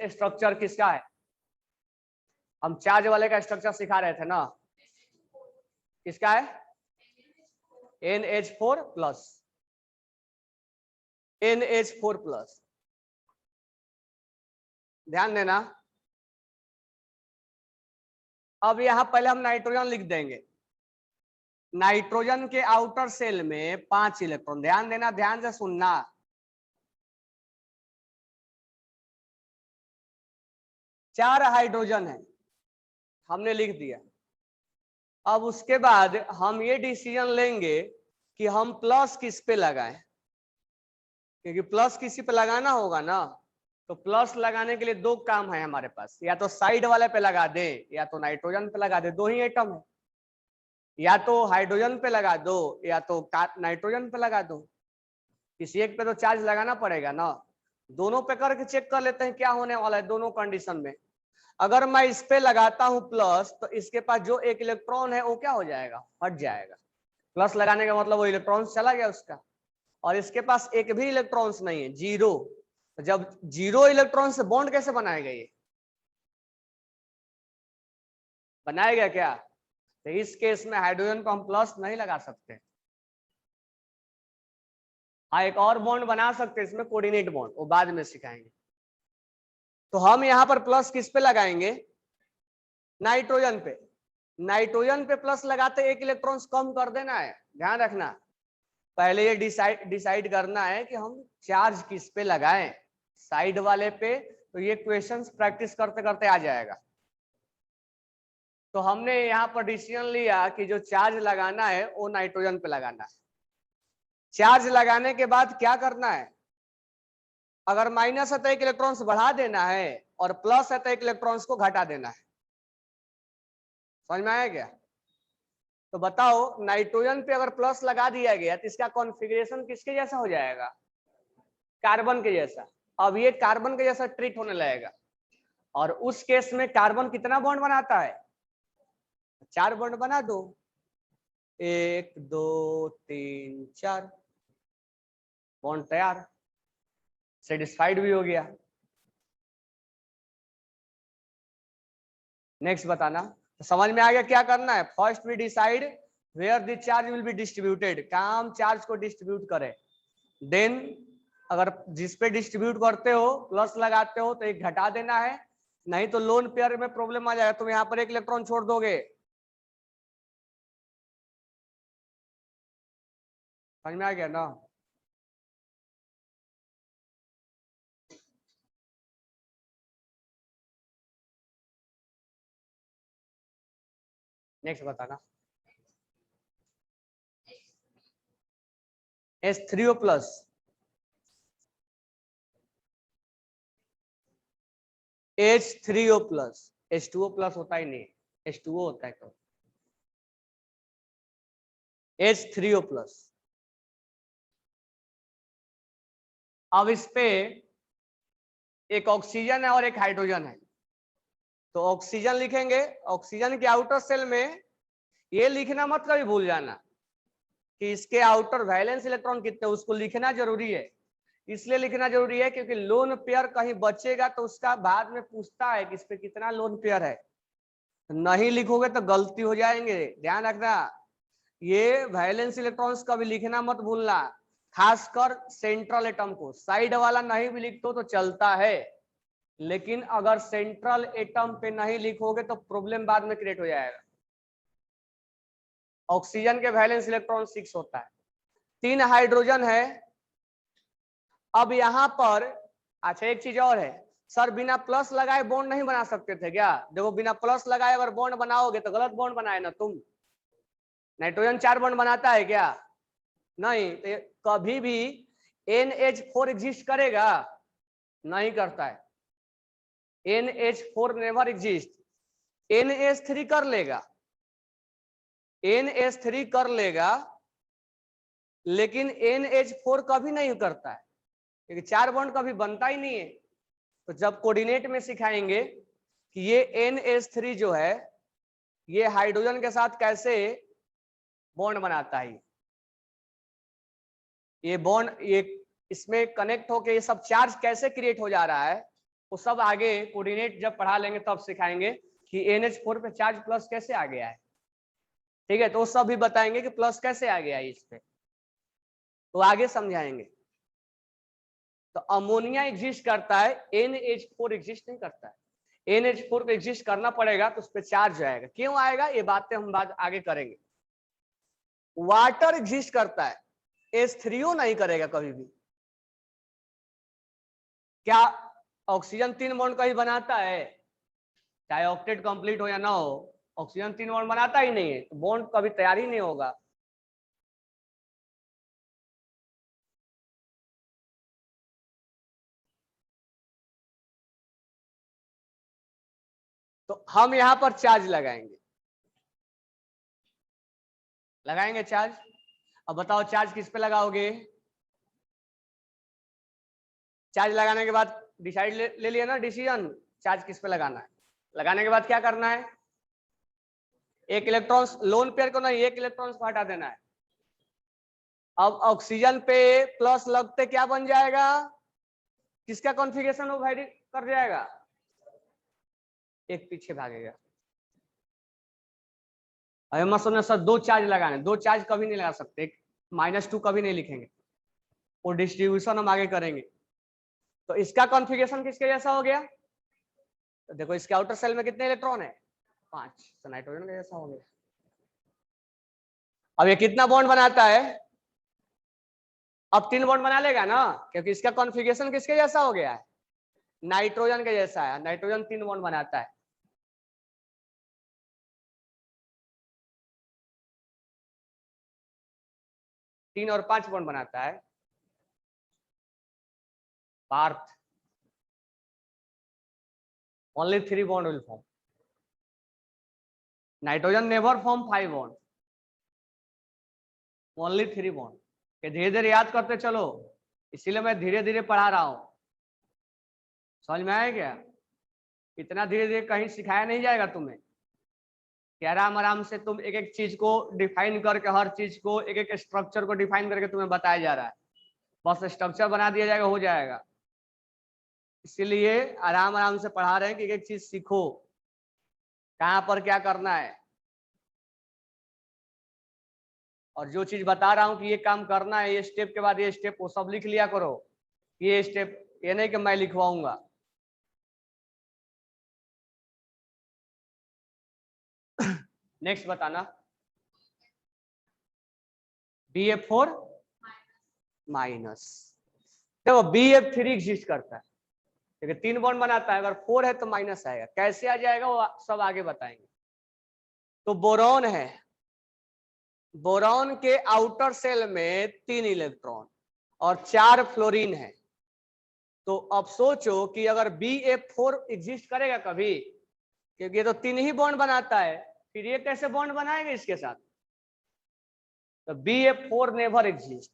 Structure किसका है? हम चार्ज वाले का स्ट्रक्चर सिखा रहे थे ना, किसका है? NH4 प्लस, NH4 प्लस, ध्यान देना। अब यहां पहले हम नाइट्रोजन लिख देंगे। नाइट्रोजन के आउटर सेल में 5 इलेक्ट्रॉन, ध्यान देना, ध्यान से सुनना। चार हाइड्रोजन है, हमने लिख दिया। अब उसके बाद हम ये डिसीजन लेंगे कि हम प्लस किस पे लगाएं, क्योंकि प्लस किसी पे लगाना होगा ना। तो प्लस लगाने के लिए दो काम है हमारे पास, या तो साइड वाले पे लगा दे या तो नाइट्रोजन पे लगा दे, दो ही एटम है। या तो हाइड्रोजन पे लगा दो या तो नाइट्रोजन पे लगा दो, किसी एक पे तो चार्ज लगाना पड़ेगा ना। दोनों पे करके चेक कर लेते हैं क्या होने वाला है दोनों कंडीशन में। अगर मैं इस पे लगाता हूं प्लस, तो इसके पास जो एक इलेक्ट्रॉन है वो क्या हो जाएगा? हट जाएगा। प्लस लगाने का मतलब वो इलेक्ट्रॉन चला गया उसका, और इसके पास एक भी इलेक्ट्रॉन्स नहीं है, जीरो। तो जब जीरो इलेक्ट्रॉन से बॉन्ड कैसे बनाएगा? ये बनाएगा क्या? तो इस केस में हाइड्रोजन को हम प्लस नहीं लगा सकते। हाँ, एक और बॉन्ड बना सकते हैं इसमें, कोऑर्डिनेट बॉन्ड, वो बाद में सिखाएंगे। तो हम यहाँ पर प्लस किस पे लगाएंगे? नाइट्रोजन पे। नाइट्रोजन पे प्लस लगाते एक इलेक्ट्रॉन कम कर देना है, ध्यान रखना। पहले ये डिसाइड करना है कि हम चार्ज किस पे लगाएं, साइड वाले पे। तो ये क्वेश्चंस प्रैक्टिस करते करते आ जाएगा। तो हमने यहाँ पर डिसीजन लिया कि जो चार्ज लगाना है वो नाइट्रोजन पे लगाना है। चार्ज लगाने के बाद क्या करना है? अगर माइनस है तो एक इलेक्ट्रॉन्स बढ़ा देना है, और प्लस है तो एक इलेक्ट्रॉन्स को घटा देना है। समझ में आया क्या? तो बताओ, नाइट्रोजन पे अगर प्लस लगा दिया गया तो इसका कॉन्फ़िगरेशन किसके जैसा हो जाएगा? कार्बन के जैसा। अब ये कार्बन के जैसा ट्रीट होने लगेगा, और उस केस में कार्बन कितना बॉन्ड बनाता है? 4 बॉन्ड बना दो, 1 2 3 4, बॉन्ड तैयार, सेटिस्फाइड भी हो गया। नेक्स्ट बताना। तो समझ में आ गया क्या करना है? First we decide where the charge will be distributed, काम चार्ज को डिस्ट्रीब्यूट करे। देन अगर जिस पे डिस्ट्रीब्यूट करते हो प्लस लगाते हो तो एक घटा देना है, नहीं तो लोन पेयर में प्रॉब्लम आ जाएगा, तुम यहाँ पर एक इलेक्ट्रॉन छोड़ दोगे। समझ में आ गया ना? नेक्स्ट बताना। H3O plus, H3O plus, H2O plus होता ही नहीं, H2O होता है तो H3O प्लस। अब इस पे एक ऑक्सीजन है और एक हाइड्रोजन है, तो ऑक्सीजन लिखेंगे। ऑक्सीजन के आउटर सेल में ये लिखना मत कभी भूल जाना कि इसके आउटर वैलेंस इलेक्ट्रॉन कितने, उसको लिखना जरूरी है। इसलिए लिखना जरूरी है क्योंकि लोन पेयर कहीं बचेगा तो उसका बाद में पूछता है कि इस पे कितना लोन पेयर है। नहीं लिखोगे तो गलती हो जाएंगे, ध्यान रखना। ये वैलेंस इलेक्ट्रॉन्स कभी लिखना मत भूलना, खासकर सेंट्रल एटम को। साइड वाला नहीं भी लिख दो तो चलता है, लेकिन अगर सेंट्रल एटम पे नहीं लिखोगे तो प्रॉब्लम बाद में क्रिएट हो जाएगा। ऑक्सीजन के वैलेंस इलेक्ट्रॉन 6 होता है, 3 हाइड्रोजन है। अब यहां पर अच्छा एक चीज और है, सर बिना प्लस लगाए बॉन्ड नहीं बना सकते थे क्या? देखो, बिना प्लस लगाए अगर बॉन्ड बनाओगे तो गलत बॉन्ड बनाए ना तुम। नाइट्रोजन 4 बॉन्ड बनाता है क्या? नहीं। तो कभी भी NH4 एग्जिस्ट करेगा? नहीं करता है। NH4 never exist. NH3 कर लेगा, NH3 कर लेगा, लेकिन NH4 कभी नहीं करता है, क्योंकि 4 बॉन्ड कभी बनता ही नहीं है। तो जब कोऑर्डिनेट में सिखाएंगे कि ये NH3 जो है ये हाइड्रोजन के साथ कैसे बॉन्ड बनाता है, ये बॉन्ड ये इसमें कनेक्ट होके ये सब चार्ज कैसे क्रिएट हो जा रहा है, वो सब आगे कोऑर्डिनेट जब पढ़ा लेंगे तब सिखाएंगे कि NH4 पे चार्ज प्लस कैसे आ गया है। ठीक है, तो वो सब भी बताएंगे कि प्लस कैसे आ गया है इस पे, तो आगे समझाएंगे। तो अमोनिया एग्जिस्ट करता है, NH4 एग्जिस्ट नहीं करता है। NH4 पे एग्जिस्ट करना पड़ेगा तो उस पर चार्ज आएगा। क्यों आएगा ये बातें हम बाद आगे करेंगे। वाटर एग्जिस्ट करता है, H3O नहीं करेगा कभी भी। क्या ऑक्सीजन 3 बॉन्ड कहीं बनाता है? चाहे ऑक्टेट कंप्लीट हो या ना हो, ऑक्सीजन 3 बॉन्ड बनाता ही नहीं है, तो बॉन्ड कभी तैयार ही नहीं होगा। तो हम यहां पर चार्ज लगाएंगे चार्ज। अब बताओ चार्ज किस पे लगाओगे? चार्ज लगाने के बाद डिसाइड ले लिया ना डिसीजन, चार्ज किस पे लगाना है। लगाने के बाद क्या करना है? एक इलेक्ट्रॉन लोन पेयर को नहीं, एक इलेक्ट्रॉन को हटा देना है। अब ऑक्सीजन पे प्लस लगते क्या बन जाएगा? किसका कॉन्फ़िगरेशन वो वेरी कर जाएगा? एक पीछे भागेगा। अरे मत सोचना सर 2 चार्ज लगाने, 2 चार्ज कभी नहीं लगा सकते, -2 कभी नहीं लिखेंगे, वो डिस्ट्रीब्यूशन हम आगे करेंगे। तो इसका कॉन्फ़िगरेशन किसके जैसा हो गया? तो देखो इसके आउटर सेल में कितने इलेक्ट्रॉन है? 5, तो नाइट्रोजन का जैसा हो गया। अब ये कितना बॉन्ड बनाता है? अब 3 बॉन्ड बना लेगा ना, क्योंकि इसका कॉन्फ़िगरेशन किसके जैसा हो गया है? नाइट्रोजन के जैसा है। नाइट्रोजन 3 बॉन्ड बनाता है। तीन और 5 बॉन्ड बनाता है। Partha only 3 bond will form. Nitrogen never form 5 bond, only 3 bond. कि धीरे धीरे याद करते चलो, इसीलिए मैं धीरे धीरे पढ़ा रहा हूं। समझ में आया क्या? इतना धीरे धीरे कहीं सिखाया नहीं जाएगा तुम्हें कि आराम आराम से तुम एक एक चीज को डिफाइन करके, हर चीज को एक एक स्ट्रक्चर को डिफाइन करके तुम्हें बताया जा रहा है। बस स्ट्रक्चर बना दिया जाएगा, हो जाएगा। इसीलिए आराम आराम से पढ़ा रहे हैं कि एक एक चीज सीखो, कहां पर क्या करना है। और जो चीज बता रहा हूं कि ये काम करना है, ये स्टेप के बाद ये स्टेप, वो सब लिख लिया करो। ये स्टेप, ये नहीं कि मैं लिखवाऊंगा। नेक्स्ट बताना। BF4 minus. देखो BF3 एग्जिस्ट करता है, क्योंकि 3 बॉन्ड बनाता है। अगर 4 है तो माइनस आएगा। कैसे आ जाएगा वो सब आगे बताएंगे। तो बोरॉन है, बोरॉन के आउटर सेल में 3 इलेक्ट्रॉन और 4 फ्लोरीन है। तो अब सोचो कि अगर BF4 एग्जिस्ट करेगा कभी, क्योंकि ये तो 3 ही बॉन्ड बनाता है, फिर ये कैसे बॉन्ड बनाएगा इसके साथ? तो BF4 नेवर एग्जिस्ट।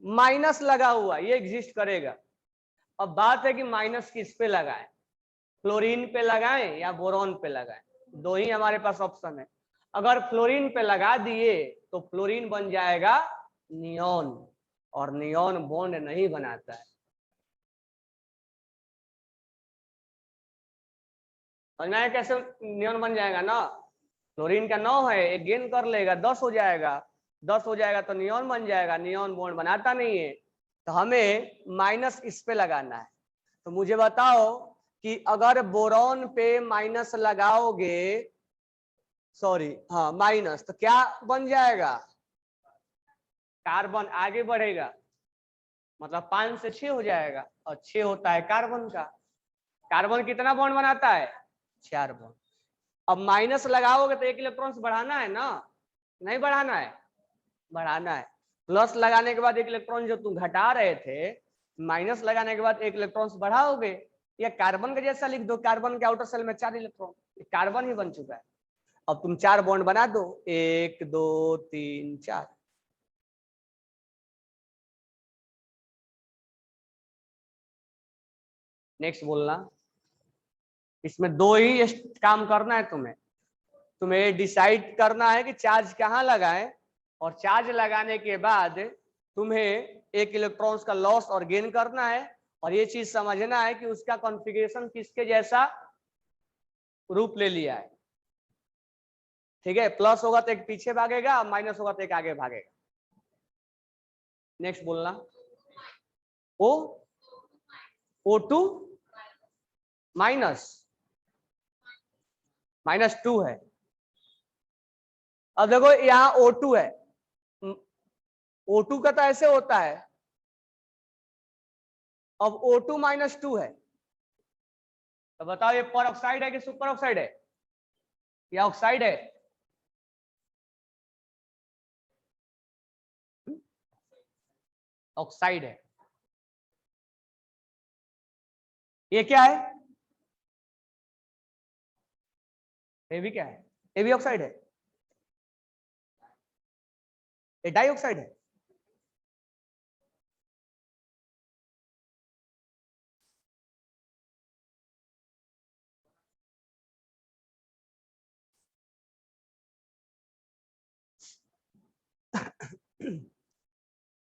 माइनस लगा हुआ, ये एग्जिस्ट करेगा। अब बात है कि माइनस किस पे लगाएं, फ्लोरीन पे लगाएं या बोरॉन पे लगाएं। दो ही हमारे पास ऑप्शन है। अगर फ्लोरीन पे लगा दिए तो फ्लोरीन बन जाएगा नियॉन, और नियॉन बॉन्ड नहीं बनाता है। समझना है कैसे नियॉन बन जाएगा ना? फ्लोरीन का 9 है, एक गेन कर लेगा, 10 हो जाएगा। 10 हो जाएगा तो नियॉन बन जाएगा। नियॉन बॉन्ड बनाता नहीं है, तो हमें माइनस इस पे लगाना है। तो मुझे बताओ कि अगर बोरॉन पे माइनस लगाओगे, सॉरी हाँ माइनस, तो क्या बन जाएगा? कार्बन आगे बढ़ेगा, मतलब 5 से 6 हो जाएगा, और 6 होता है कार्बन का। कार्बन कितना बॉन्ड बनाता है? 4 बॉन्ड। अब माइनस लगाओगे तो 1 इलेक्ट्रॉन बढ़ाना है ना, नहीं बढ़ाना है? बढ़ाना है। प्लस लगाने के बाद 1 इलेक्ट्रॉन जो तुम घटा रहे थे, माइनस लगाने के बाद 1 इलेक्ट्रॉन बढ़ाओगे। या कार्बन का जैसा लिख दो, कार्बन के आउटर सेल में 4 इलेक्ट्रॉन, कार्बन ही बन चुका है। अब तुम 4 बॉन्ड बना दो, 1 2 3 4। नेक्स्ट बोलना। इसमें 2 ही काम करना है तुम्हें। तुम्हें डिसाइड करना है कि चार्ज कहाँ लगाएं, और चार्ज लगाने के बाद तुम्हें 1 इलेक्ट्रॉन्स का लॉस और गेन करना है, और ये चीज समझना है कि उसका कॉन्फ़िगरेशन किसके जैसा रूप ले लिया है। ठीक है, प्लस होगा तो एक पीछे भागेगा, माइनस होगा तो एक आगे भागेगा। नेक्स्ट बोलना। O2 -2 है। अब देखो यहाँ O2 है, O2 का तो ऐसे होता है। अब O2 -2 है, तो बताओ ये पर ऑक्साइड है कि सुपर ऑक्साइड है, या ऑक्साइड है? ऑक्साइड है। ये क्या है? ये भी क्या है? ये भी ऑक्साइड है। ये डाइऑक्साइड है।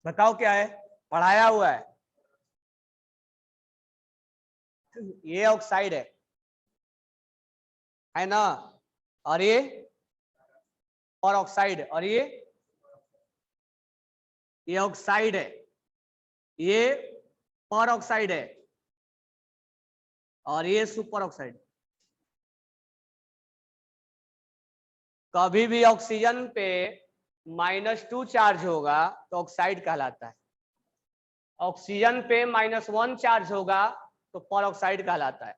बताओ क्या है? पढ़ाया हुआ है। ये ऑक्साइड है ना? और ये और ऑक्साइड, और ये ऑक्साइड है, ये पर ऑक्साइड है, और ये सुपर ऑक्साइड। कभी भी ऑक्सीजन पे -2 चार्ज होगा तो ऑक्साइड कहलाता है। ऑक्सीजन पे -1 चार्ज होगा तो पर ऑक्साइड कहलाता है,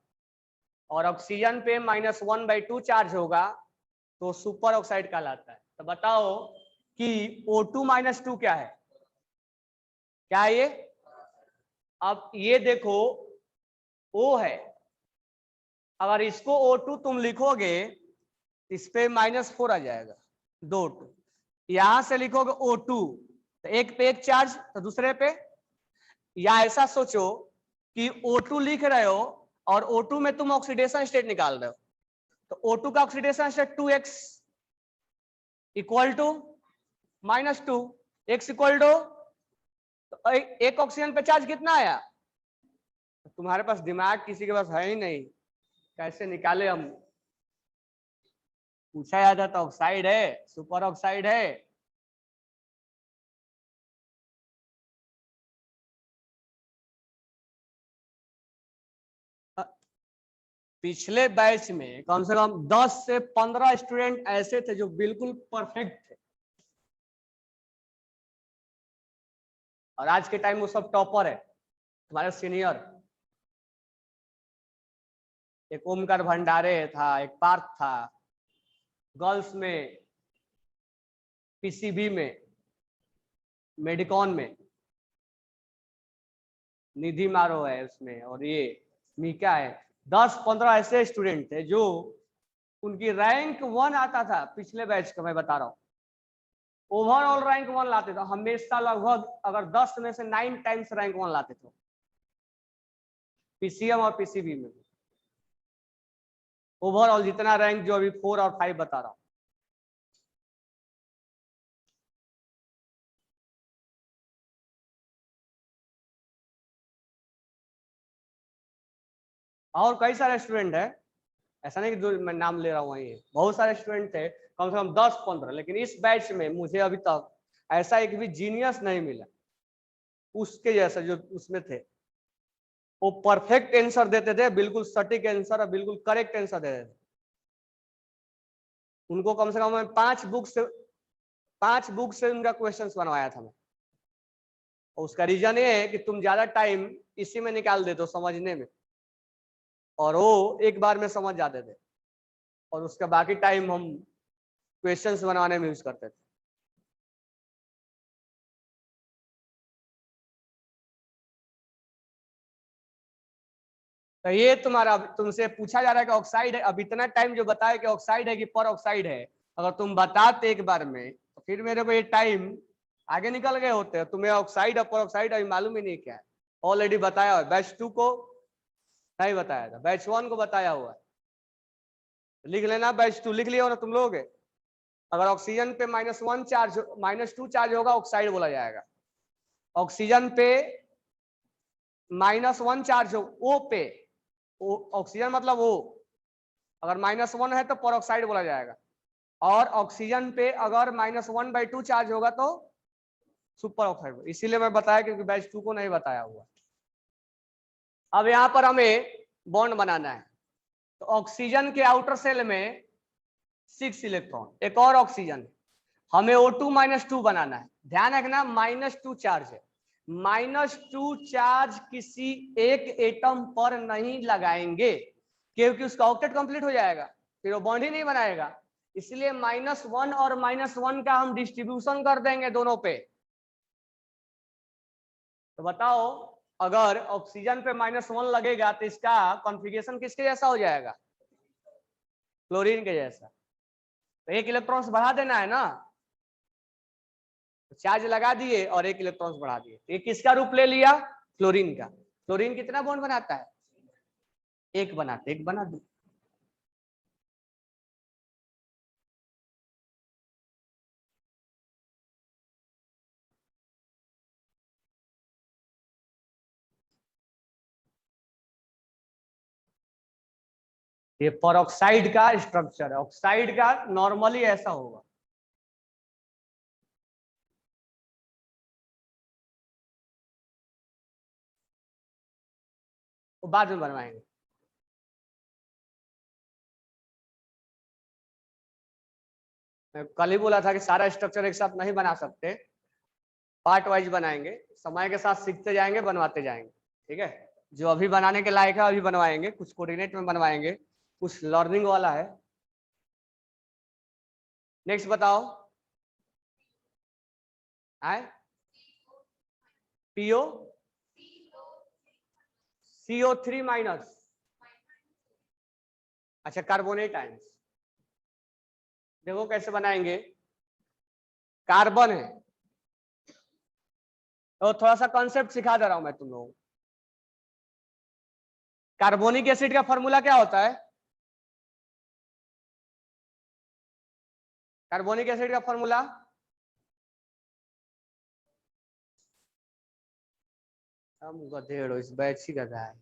और ऑक्सीजन पे -1/2 चार्ज होगा तो सुपर ऑक्साइड कहलाता है। तो बताओ कि O2 -2 क्या है? क्या है ये? अब ये देखो O है, अगर इसको O2 तुम लिखोगे इस पे -4 आ जाएगा, 2 यहां से लिखोगे O2 तो एक पे एक चार्ज, तो दूसरे पे, या ऐसा सोचो कि O2 लिख रहे हो और O2 में तुम ऑक्सीडेशन स्टेट निकाल रहे हो, तो O2 का oxidation state 2x equal to -2, x equal to, तो एक ऑक्सीजन पे चार्ज कितना आया? तुम्हारे पास दिमाग किसी के पास है ही नहीं, कैसे निकाले हम? पूछा जाता तो ऑक्साइड है, सुपर ऑक्साइड है। पिछले बैच में कम से कम 10 से 15 स्टूडेंट ऐसे थे जो बिल्कुल परफेक्ट थे, और आज के टाइम वो सब टॉपर है, तुम्हारे सीनियर। एक ओमकार भंडारे था, एक पार्थ था, गर्ल्स में पीसीबी में, मेडिकॉन में निधि मारो है उसमें, और ये मीका है। 10-15 ऐसे स्टूडेंट थे जो उनकी रैंक 1 आता था। पिछले बैच का मैं बता रहा हूँ, ओवरऑल रैंक 1 लाते थे हमेशा, लगभग अगर 10 में से 9 टाइम्स रैंक 1 लाते थे पीसीएम और पीसीबी में। ओवरऑल जितना रैंक जो अभी 4 और 5 बता रहा हूँ। और कई सारे स्टूडेंट है, ऐसा नहीं कि जो मैं नाम ले रहा हूँ वही, बहुत सारे स्टूडेंट थे, कम से कम 10-15, लेकिन इस बैच में मुझे अभी तक ऐसा एक भी जीनियस नहीं मिला उसके जैसा जो उसमें थे। वो परफेक्ट आंसर देते थे, बिल्कुल सटीक आंसर और बिल्कुल करेक्ट आंसर देते थे। उनको कम से कम मैं 5 बुक से उनका क्वेश्चंस बनवाया था मैं। और उसका रीजन ये है कि तुम ज्यादा टाइम इसी में निकाल देते हो समझने में, और वो एक बार में समझ जाते थे, और उसका बाकी टाइम हम क्वेश्चंस बनाने में यूज करते थे। तो ये तुम्हारा तुमसे पूछा जा रहा है कि ऑक्साइड है, अब इतना टाइम जो बताया कि ऑक्साइड है कि पर ऑक्साइड है, अगर तुम बताते एक बार में तो फिर मेरे को ये टाइम आगे निकल गए होते। तुम्हें ऑक्साइड और पर ऑक्साइड अभी मालूम ही नहीं क्या है, ऑलरेडी बताया हुआ। बैच 2 को नहीं बताया था, बैच 1 को बताया हुआ है। लिख लेना, बैच 2 लिख लिया हो ना तुम लोग। अगर ऑक्सीजन पे -1 चार्ज, -2 चार्ज होगा ऑक्साइड बोला जाएगा। ऑक्सीजन पे -1 चार्ज हो O पे, ऑक्सीजन मतलब O, अगर -1 है तो परऑक्साइड बोला जाएगा, और ऑक्सीजन पे अगर -1/2 चार्ज होगा तो सुपर ऑक्साइड। इसीलिए मैं बताया क्योंकि बैच 2 को नहीं बताया हुआ। अब यहाँ पर हमें बॉन्ड बनाना है, तो ऑक्सीजन के आउटर सेल में 6 इलेक्ट्रॉन, एक और ऑक्सीजन, हमें O2-2 बनाना है। ध्यान रखना -2 चार्ज है, -2 चार्ज किसी एक एटम पर नहीं लगाएंगे क्योंकि उसका ऑक्टेट कंप्लीट हो जाएगा, फिर वो बॉन्ड ही नहीं बनाएगा। इसलिए -1 और -1 का हम डिस्ट्रीब्यूशन कर देंगे दोनों पे। तो बताओ अगर ऑक्सीजन पे -1 लगेगा तो इसका कॉन्फ़िगरेशन किसके जैसा हो जाएगा? क्लोरीन के जैसा। तो 1 इलेक्ट्रॉन्स बढ़ा देना है ना, तो चार्ज लगा दिए और 1 इलेक्ट्रॉन्स बढ़ा दिए। ये किसका रूप ले लिया? क्लोरीन का। क्लोरीन कितना बॉन्ड बनाता है? 1 बनाते, 1 बना दो। ये परऑक्साइड का स्ट्रक्चर है, ऑक्साइड का नॉर्मली ऐसा होगा। तो बाद में बनवाएंगे। मैं कल ही बोला था कि सारा स्ट्रक्चर एक साथ नहीं बना सकते, पार्ट वाइज बनाएंगे, समय के साथ सीखते जाएंगे, बनवाते जाएंगे। ठीक है, जो अभी बनाने के लायक है अभी बनवाएंगे, कुछ कोऑर्डिनेट में बनवाएंगे, कुछ लर्निंग वाला है। नेक्स्ट बताओ। आए पीओ CO3-। अच्छा, कार्बोनेट आयंस। देखो कैसे बनाएंगे। कार्बन है, तो थोड़ा सा कॉन्सेप्ट सिखा दे रहा हूं मैं तुम लोगों को। कार्बोनिक एसिड का फॉर्मूला क्या होता है? कार्बोनिक एसिड का फॉर्मूला हम गधेड़ो, इस बैच ही गधा है।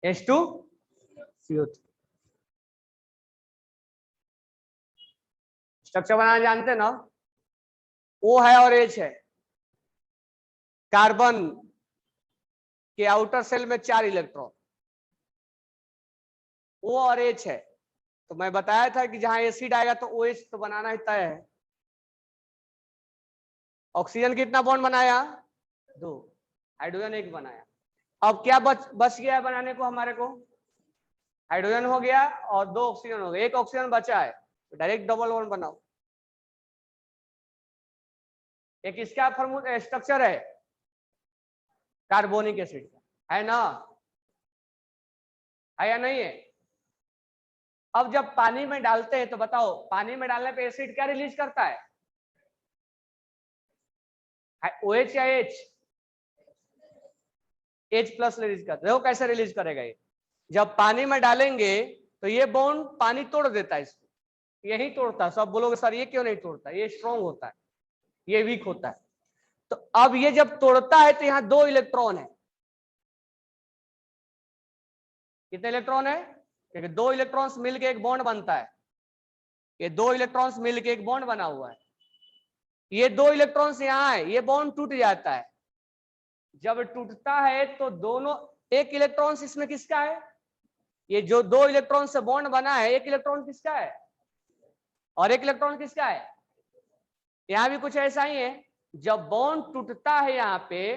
H2CO3। स्ट्रक्चर बनाना जानते ना? O है और H है। कार्बन के आउटर सेल में 4 इलेक्ट्रॉन, O और H है। तो मैं बताया था कि जहां एसिड आएगा तो OH तो बनाना ही तय है। ऑक्सीजन कितना बॉन्ड बनाया? 2। हाइड्रोजन 1 बनाया। अब क्या बच गया बनाने को हमारे को? हाइड्रोजन हो गया और 2 ऑक्सीजन हो गया, 1 ऑक्सीजन बचा है, तो डायरेक्ट डबल बॉन्ड बनाओ। एक इसका फॉर्मूला स्ट्रक्चर है कार्बोनिक एसिड का, है ना? है या नहीं है? अब जब पानी में डालते हैं तो बताओ, पानी में डालने पे एसिड क्या रिलीज करता है? OH या H? H+ रिलीज करता है। देखो कैसे रिलीज करेगा ये। जब पानी में डालेंगे तो ये बॉन्ड पानी तोड़ देता है इसको, यही तोड़ता है। सब बोलोगे सर ये क्यों नहीं तोड़ता? ये स्ट्रॉन्ग होता है, ये वीक होता है। तो अब ये जब तोड़ता है तो यहाँ 2 इलेक्ट्रॉन है। कितने इलेक्ट्रॉन है? क्योंकि 2 इलेक्ट्रॉन्स मिलकर एक बॉन्ड बनता है। ये 2 इलेक्ट्रॉन्स मिलकर एक बॉन्ड बना हुआ है। ये 2 इलेक्ट्रॉन्स यहाँ है, ये बॉन्ड टूट जाता है। जब टूटता है तो दोनों, एक इलेक्ट्रॉन्स इसमें किसका है? ये जो 2 इलेक्ट्रॉन से बॉन्ड बना है, एक इलेक्ट्रॉन किसका है और एक इलेक्ट्रॉन किसका है? यहाँ भी कुछ ऐसा ही है। जब बॉन्ड टूटता है यहाँ पे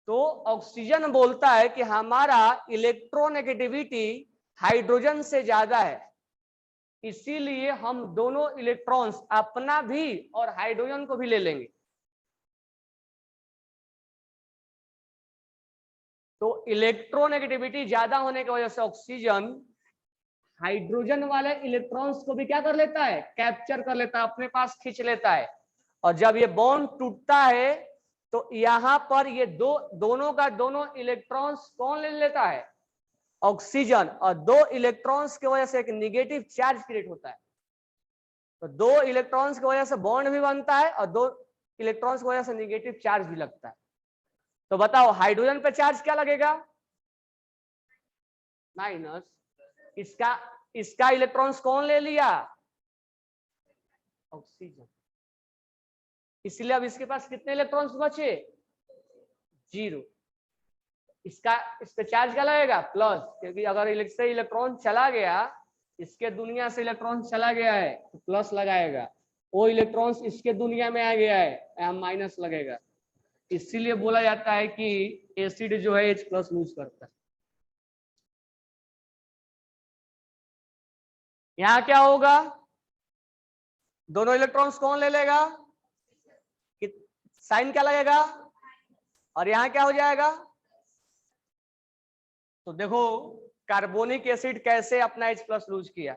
तो ऑक्सीजन बोलता है कि हमारा इलेक्ट्रोनेगेटिविटी हाइड्रोजन से ज्यादा है, इसीलिए हम दोनों इलेक्ट्रॉन्स अपना भी और हाइड्रोजन को भी ले लेंगे। तो इलेक्ट्रोनेगेटिविटी ज्यादा होने की वजह से ऑक्सीजन हाइड्रोजन वाले इलेक्ट्रॉन्स को भी क्या कर लेता है? कैप्चर कर लेता है, अपने पास खींच लेता है। और जब ये बॉन्ड टूटता है तो यहां पर ये दोनों का दोनों इलेक्ट्रॉन्स कौन ले लेता है? ऑक्सीजन। और 2 इलेक्ट्रॉन्स की वजह से एक निगेटिव चार्ज क्रिएट होता है। तो 2 इलेक्ट्रॉन्स की वजह से बॉन्ड भी बनता है और 2 इलेक्ट्रॉन्स की वजह से निगेटिव चार्ज भी लगता है। तो बताओ हाइड्रोजन पे चार्ज क्या लगेगा, माइनस। इसका इलेक्ट्रॉन्स कौन ले लिया, ऑक्सीजन। इसलिए अब इसके पास कितने इलेक्ट्रॉन्स बचे, 0। इस पे चार्ज क्या लगेगा, प्लस, क्योंकि अगर से इलेक्ट्रॉन चला गया, इसके दुनिया से इलेक्ट्रॉन चला गया है तो प्लस लगाएगा, वो इलेक्ट्रॉन्स इसके दुनिया में आ गया है यहाँ माइनस लगेगा। इसीलिए बोला जाता है कि एसिड जो है H+ लूज करता है। यहाँ क्या होगा, दोनों इलेक्ट्रॉन्स कौन ले लेगा, साइन क्या लगेगा, और यहाँ क्या हो जाएगा। तो देखो कार्बोनिक एसिड कैसे अपना H+ लूज किया,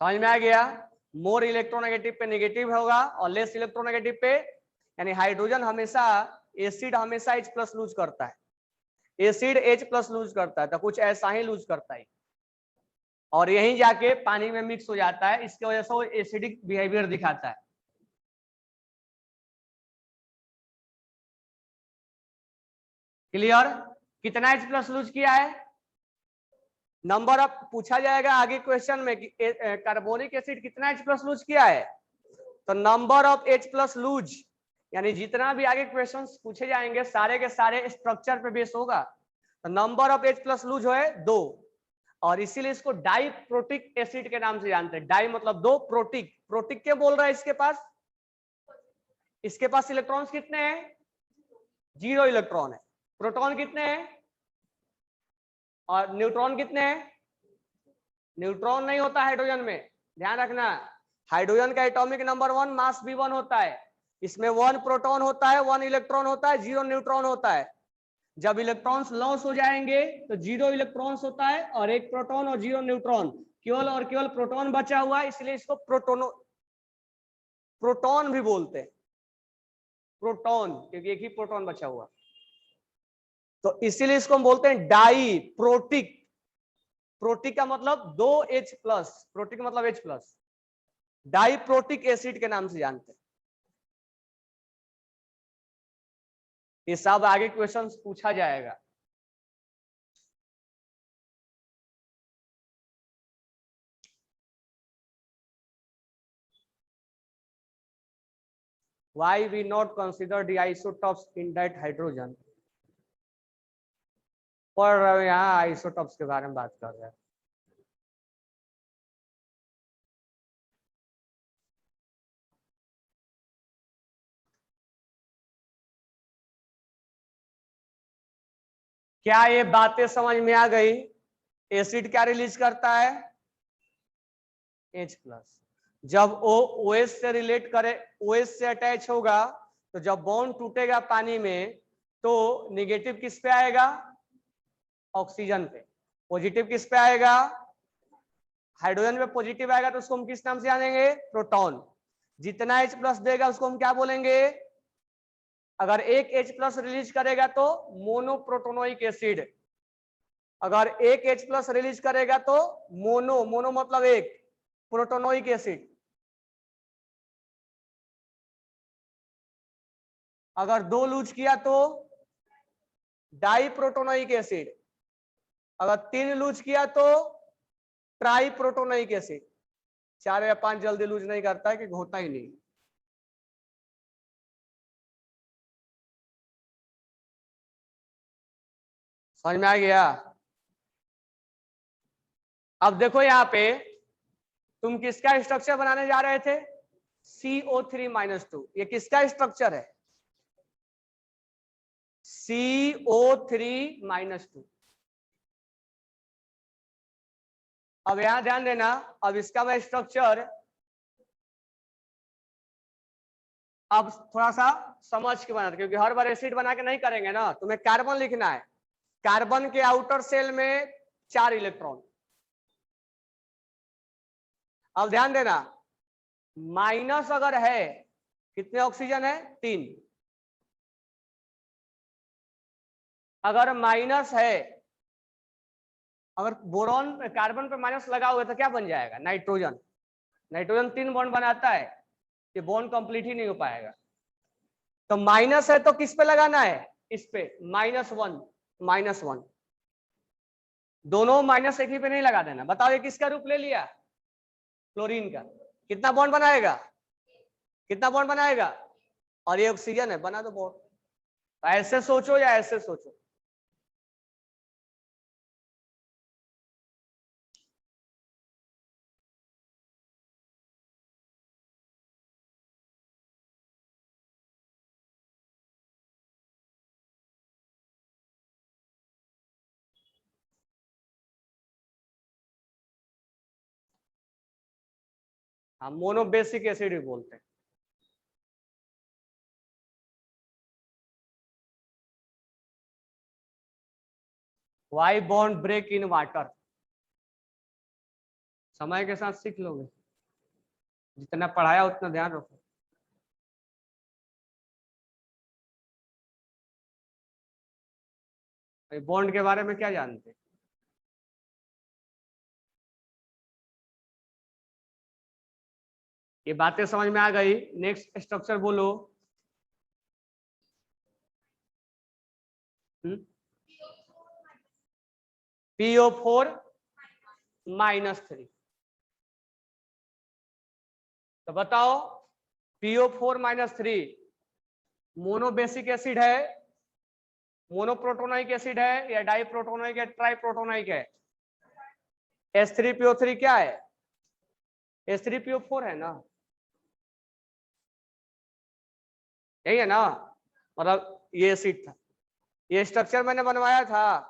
समझ में आ गया। मोर इलेक्ट्रोनेगेटिव पे नेगेटिव होगा और लेस इलेक्ट्रोनेगेटिव पे, यानी हाइड्रोजन हमेशा, एसिड हमेशा H+ लूज करता है, एसिड H+ लूज करता है, तो कुछ ऐसा ही लूज करता है और यहीं जाके पानी में मिक्स हो जाता है, इसकी वजह से वो एसिडिक बिहेवियर दिखाता है। क्लियर, कितना H+ लूज किया है, नंबर ऑफ पूछा जाएगा आगे क्वेश्चन में कि कार्बोनिक एसिड कितना H+ लूज किया है, तो नंबर ऑफ H+ लूज, यानी जितना भी आगे क्वेश्चंस पूछे जाएंगे सारे के सारे स्ट्रक्चर पे बेस होगा, तो नंबर ऑफ H+ लूज है 2, और इसीलिए इसको डाई प्रोटिक एसिड के नाम से जानते हैं। डाई मतलब 2, प्रोटिक, प्रोटिक क्या बोल रहा है, इसके पास इलेक्ट्रॉन्स कितने हैं, 0 इलेक्ट्रॉन है, प्रोटॉन कितने हैं और न्यूट्रॉन कितने हैं, न्यूट्रॉन नहीं होता हाइड्रोजन में, ध्यान रखना। हाइड्रोजन का एटॉमिक नंबर 1 मास V1 होता है, इसमें 1 प्रोटॉन होता है, 1 इलेक्ट्रॉन होता है, 0 न्यूट्रॉन होता है। जब इलेक्ट्रॉन्स लॉस हो जाएंगे तो 0 इलेक्ट्रॉन्स होता है और 1 प्रोटॉन और 0 न्यूट्रॉन, केवल और केवल प्रोटॉन बचा हुआ है, इसलिए इसको प्रोटॉन भी बोलते हैं, प्रोटॉन, क्योंकि एक ही प्रोटॉन बचा हुआ, तो इसीलिए इसको हम बोलते हैं डाई प्रोटिक। प्रोटिक का मतलब 2H+, प्रोटिक का मतलब H+, डाई प्रोटिक एसिड के नाम से जानते हैं। ये सब आगे क्वेश्चंस पूछा जाएगा। Why we not consider the isotopes in that hydrogen? पर यहाँ आइसोटॉप्स के बारे में बात कर रहे हैं। क्या ये बातें समझ में आ गई, एसिड क्या रिलीज करता है, H+। जब ओ OH से रिलेट करे, OH से अटैच होगा, तो जब बॉन्ड टूटेगा पानी में तो निगेटिव किस पे आएगा, ऑक्सीजन पे, पॉजिटिव किस पे आएगा, हाइड्रोजन पे पॉजिटिव आएगा, तो उसको हम किस नाम से जानेंगे, प्रोटॉन। जितना H+ देगा उसको हम क्या बोलेंगे, अगर एक H+ रिलीज करेगा तो मोनोप्रोटोनोइक एसिड, अगर एक H+ रिलीज करेगा तो मोनो मतलब एक, प्रोटोनोइक एसिड। अगर 2 लूज किया तो डाई प्रोटोनोइक एसिड, अगर 3 लूज किया तो ट्राई प्रोटोनोइक एसिड। 4 या 5 जल्दी लूज नहीं करता है कि होता ही नहीं। समझ में आ गया। अब देखो यहाँ पे तुम किसका स्ट्रक्चर बनाने जा रहे थे, CO3-2, ये किसका स्ट्रक्चर है, CO3-2। अब यहां ध्यान देना, अब इसका मैं स्ट्रक्चर अब थोड़ा सा समझ के बनाते, क्योंकि हर बार एसिड बना के नहीं करेंगे ना, तुम्हें कार्बन लिखना है। कार्बन के आउटर सेल में 4 इलेक्ट्रॉन। अब ध्यान देना, माइनस अगर है, कितने ऑक्सीजन है, 3। अगर माइनस है, अगर बोरॉन कार्बन पे माइनस लगा हुआ है तो क्या बन जाएगा, नाइट्रोजन। नाइट्रोजन 3 बॉन्ड बनाता है, ये बॉन्ड कंप्लीट ही नहीं हो पाएगा। तो माइनस है तो किस पे लगाना है, इस पे -1 -1, दोनों माइनस एक ही पे नहीं लगा देना। बताओ ये किसका रूप ले लिया, क्लोरीन का। कितना बॉन्ड बनाएगा, कितना बॉन्ड बनाएगा, और ये ऑक्सीजन है, बना दो बॉन्ड। ऐसे सोचो या ऐसे सोचो, हम मोनोबेसिक एसिड भी बोलते हैं। Why bond break in water, समय के साथ सीख लोगे, जितना पढ़ाया उतना ध्यान रखो। बॉन्ड के बारे में क्या जानते हैं, ये बातें समझ में आ गई। नेक्स्ट स्ट्रक्चर बोलो। PO4 -3। तो बताओ PO4 -3 मोनोबेसिक एसिड है, मोनोप्रोटोनाइक एसिड है, या डाइप्रोटोनाइक है, ट्राइप्रोटोनाइक है। H3PO3 क्या है, H3PO4 है ना, यही है ना, मतलब ये एसिड था, ये स्ट्रक्चर मैंने बनवाया था,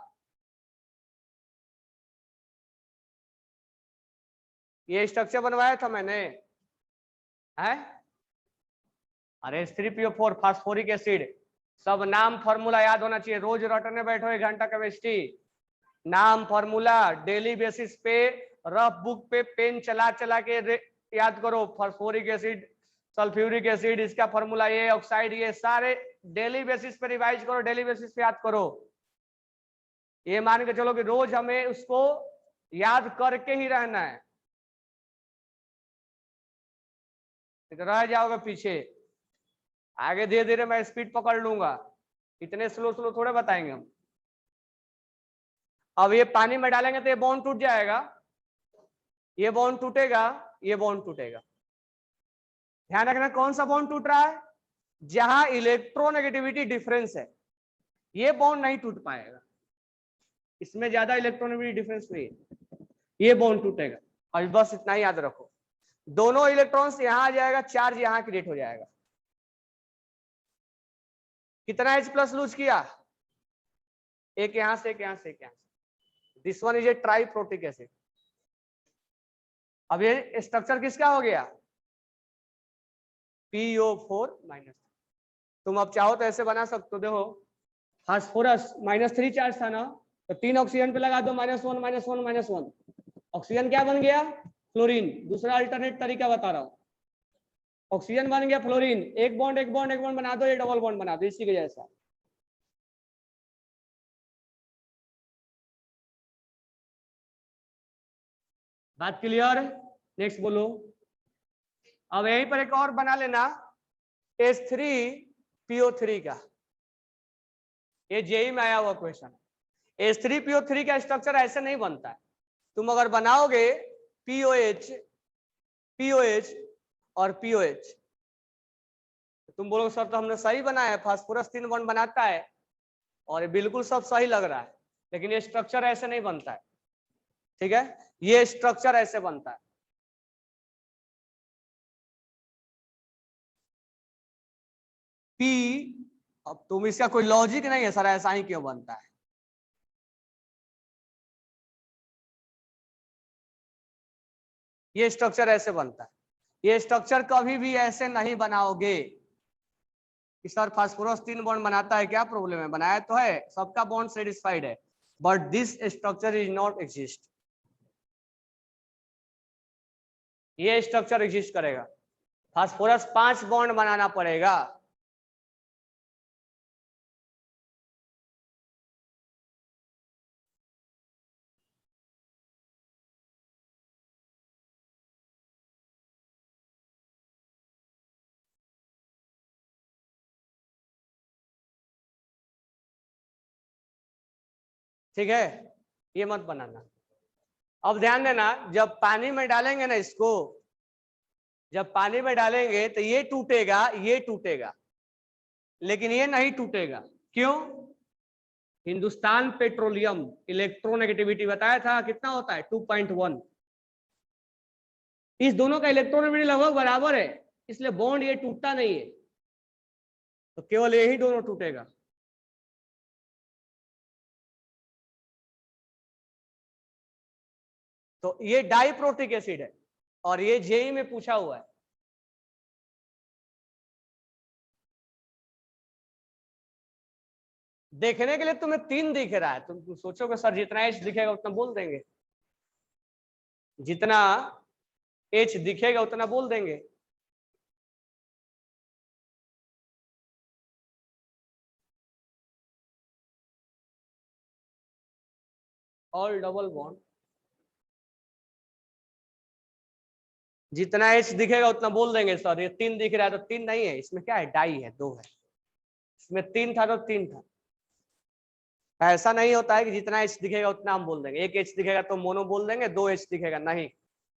ये स्ट्रक्चर बनवाया था मैंने, है। अरे H3PO4 फास्फोरिक एसिड, सब नाम फॉर्मूला याद होना चाहिए, रोज रटने बैठो 1 घंटा केमिस्ट्री, नाम फॉर्मूला डेली बेसिस पे रफ बुक पे पेन चला चला के याद करो। फास्फोरिक एसिड, सल्फ्यूरिक एसिड, इसका फॉर्मूला ये, ऑक्साइड, ये सारे डेली बेसिस पे रिवाइज करो, डेली बेसिस पे याद करो। ये मान के चलो कि रोज हमें उसको याद करके ही रहना है, रह जाओगे पीछे। आगे धीरे धीरे मैं स्पीड पकड़ लूंगा, इतने स्लो स्लो थोड़े बताएंगे हम। अब ये पानी में डालेंगे तो ये बॉन्ड टूट जाएगा, ये बॉन्ड टूटेगा, ये बॉन्ड टूटेगा। ध्यान रखना कौन सा बॉन्ड टूट रहा है, जहां इलेक्ट्रोनेगेटिविटी डिफरेंस है, ये बॉन्ड नहीं टूट पाएगा, इसमें ज्यादा इलेक्ट्रोनेगेटिविटी डिफरेंस नहीं है, ये बॉन्ड टूटेगा। और बस इतना ही याद रखो, दोनों इलेक्ट्रॉन्स यहां आ जाएगा, चार्ज यहां क्रिएट हो जाएगा। कितना H+ लूज किया, एक यहां से, एक यहां से, एक यहां से। This one is A triprotic acid. अब ये स्ट्रक्चर किसका हो गया, PO4-। तुम अब चाहो तो ऐसे बना सकते हो, देखो फास्फोरस -3 चार्ज था ना, तो 3 ऑक्सीजन पे लगा दो -1 -1 -1, ऑक्सीजन क्या बन गया, फ्लोरीन। दूसरा अल्टरनेट तरीका बता रहा हूं, ऑक्सीजन बन गया फ्लोरीन, एक बॉन्ड एक बॉन्ड एक बॉन्ड बना दो, ये डबल बॉन्ड बना दो, इसी के जैसा। बात क्लियर, नेक्स्ट बोलो। अब यहीं पर एक और बना लेना H3PO3 का, ये जेई में आया हुआ क्वेश्चन। H3PO3 का स्ट्रक्चर ऐसे नहीं बनता है, तुम अगर बनाओगे POH POH और POH, तुम बोलोगे सर तो हमने सही बनाया है, फास्फोरस 3 बॉन्ड बनाता है और ये बिल्कुल सब सही लग रहा है, लेकिन ये स्ट्रक्चर ऐसे नहीं बनता है, ठीक है, ये स्ट्रक्चर ऐसे बनता है। P, अब तुम इसका कोई लॉजिक नहीं है सर ऐसा ही क्यों बनता है, ये स्ट्रक्चर ऐसे बनता है, ये स्ट्रक्चर कभी भी ऐसे नहीं बनाओगे कि सर फास्फोरस 3 बॉन्ड बनाता है, क्या प्रॉब्लम है, बनाया तो है, सबका बॉन्ड सेटिस्फाइड है, but this structure is not exist, ये स्ट्रक्चर एग्जिस्ट करेगा, फास्फोरस 5 बॉन्ड बनाना पड़ेगा। ठीक है, ये मत बनाना। अब ध्यान देना, जब पानी में डालेंगे ना इसको, जब पानी में डालेंगे तो ये टूटेगा, ये टूटेगा, लेकिन ये नहीं टूटेगा। क्यों? हिंदुस्तान पेट्रोलियम इलेक्ट्रोनेगेटिविटी बताया था कितना होता है, 2.1। इस दोनों का इलेक्ट्रोनेगेटिविटी लगभग बराबर है, इसलिए बॉन्ड ये टूटता नहीं है, तो केवल यही दोनों टूटेगा। तो ये डाइप्रोटिक एसिड है और ये जेई में पूछा हुआ है। देखने के लिए तुम्हें 3 दिख रहा है, तुम सोचोगे सर जितना एच दिखेगा उतना बोल देंगे, जितना एच दिखेगा उतना बोल देंगे। ऑल डबल बॉन्ड, जितना एच दिखेगा उतना बोल देंगे सर। ये 3 दिख रहा है तो 3 नहीं है, इसमें क्या है, डाई है, 2 है। इसमें 3 था तो 3 था। ऐसा नहीं होता है कि जितना एच दिखेगा उतना हम बोल देंगे। 1 एच दिखेगा तो मोनो बोल देंगे, 2 एच दिखेगा नहीं,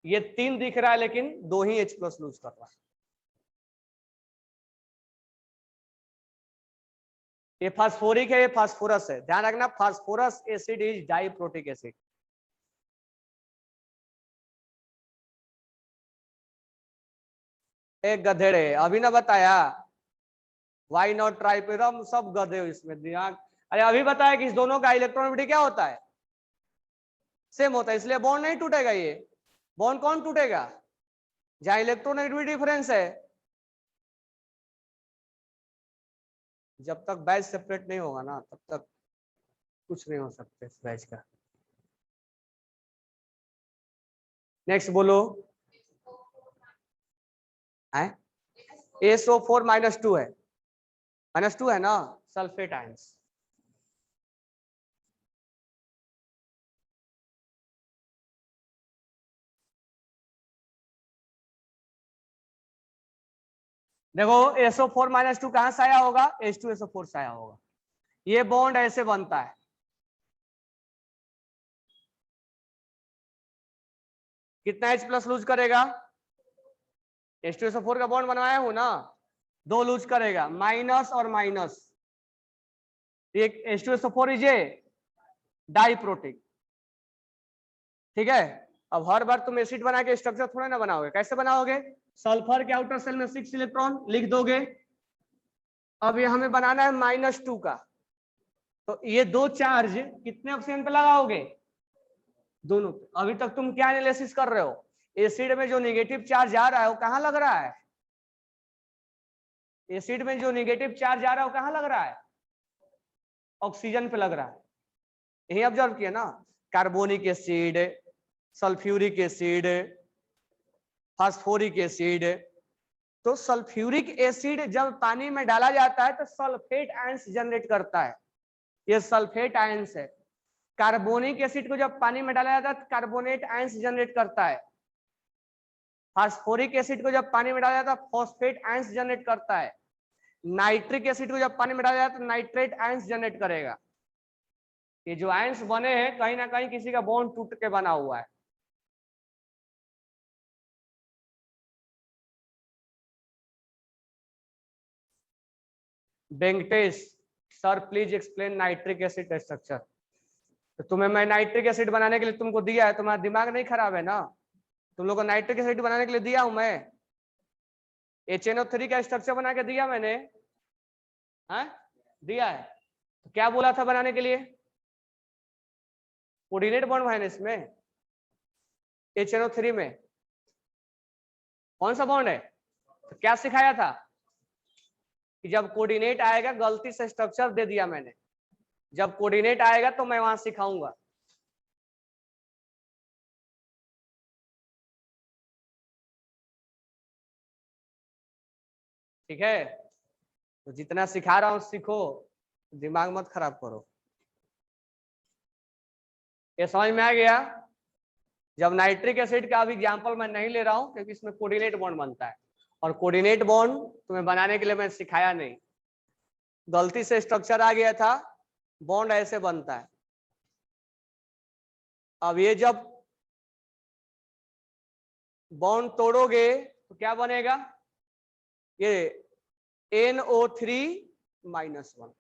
ये 3 दिख रहा है लेकिन 2 ही एच प्लस लूज कर रहा है। ये फास्फोरिक है, ये फास्फोरस है, ध्यान रखना, phosphorus acid is diprotic acid. एक गधेड़े अभी ना बताया, वाई नॉट ट्राइपेरम, सब गधे हो इसमें दिमाग। अरे अभी बताया कि इस दोनों का इलेक्ट्रॉनिक क्या होता है, सेम होता है, इसलिए बॉन्ड नहीं टूटेगा। ये बॉन्ड कौन टूटेगा, जहां इलेक्ट्रोनेगेटिविटी डिफरेंस है। जब तक बैच सेपरेट नहीं होगा ना तब तक कुछ नहीं हो सकता इस बैच का। नेक्स्ट बोलो, SO4 -2 है, -2 है ना, सल्फेट आयंस। देखो SO4 -2 कहां से आया होगा, H2SO4 से आया होगा। ये बॉन्ड ऐसे बनता है, कितना H प्लस लूज करेगा, H2SO4 का बॉन्ड बनवाया हूं ना, 2 लूज करेगा, माइनस और माइनस। एक H2SO4 इज ए डाइप्रोटिक, ठीक है। अब हर बार तुम एसिड बना के स्ट्रक्चर थोड़ा ना बनाओगे, कैसे बनाओगे, सल्फर के आउटर सेल में 6 इलेक्ट्रॉन लिख दोगे। अब ये हमें बनाना है -2 का, तो ये 2 चार्ज कितने ऑक्सीजन पे लगाओगे, दोनों पे। अभी तक तुम क्या एनालिसिस कर रहे हो, एसिड में जो नेगेटिव चार्ज आ रहा है वो कहां लग रहा है, एसिड में जो नेगेटिव चार्ज आ रहा है वो कहां लग रहा है, ऑक्सीजन पे लग रहा है। यही ऑब्जर्व किया ना, carbonic acid, sulphuric acid, phosphoric acid. तो सल्फ्यूरिक एसिड जब पानी में डाला जाता है तो सल्फेट आयंस जनरेट करता है, ये सल्फेट आयंस है। कार्बोनिक एसिड को जब पानी में डाला जाता है तो कार्बोनेट आयंस जनरेट करता है। फास्फोरिक एसिड को जब पानी में डाला जाता है फॉस्फेट आयंस जनरेट करता है। नाइट्रिक एसिड को जब पानी में डाला जाता है तो नाइट्रेट आयंस जनरेट करेगा। ये जो आयंस बने हैं कहीं ना कहीं किसी का बॉन्ड टूट के बना हुआ है। Venkatesh sir please explain nitric acid structure. तो तुम्हें मैं नाइट्रिक एसिड बनाने के लिए तुमको दिया है, तुम्हारा दिमाग नहीं खराब है ना, तुम लोग को नाइट्रिक एसिड बनाने के लिए दिया हूं मैं, HNO3 का स्ट्रक्चर बना के दिया मैंने, हाँ दिया है। तो क्या बोला था बनाने के लिए, कोऑर्डिनेट बॉन्ड है इसमें, HNO3 में कौन सा बॉन्ड है, तो क्या सिखाया था कि जब कोऑर्डिनेट आएगा, गलती से स्ट्रक्चर दे दिया मैंने, जब कोऑर्डिनेट आएगा तो मैं वहां सिखाऊंगा। ठीक है, तो जितना सिखा रहा हूं सीखो, दिमाग मत खराब करो। ये समझ में आ गया। जब नाइट्रिक एसिड का अभी एग्जांपल मैं नहीं ले रहा हूं क्योंकि इसमें कोऑर्डिनेट बॉन्ड बनता है, और कोऑर्डिनेट बॉन्ड तुम्हें बनाने के लिए मैं सिखाया नहीं, गलती से स्ट्रक्चर आ गया था, बॉन्ड ऐसे बनता है। अब ये जब बॉन्ड तोड़ोगे तो क्या बनेगा, ये NO3 -1,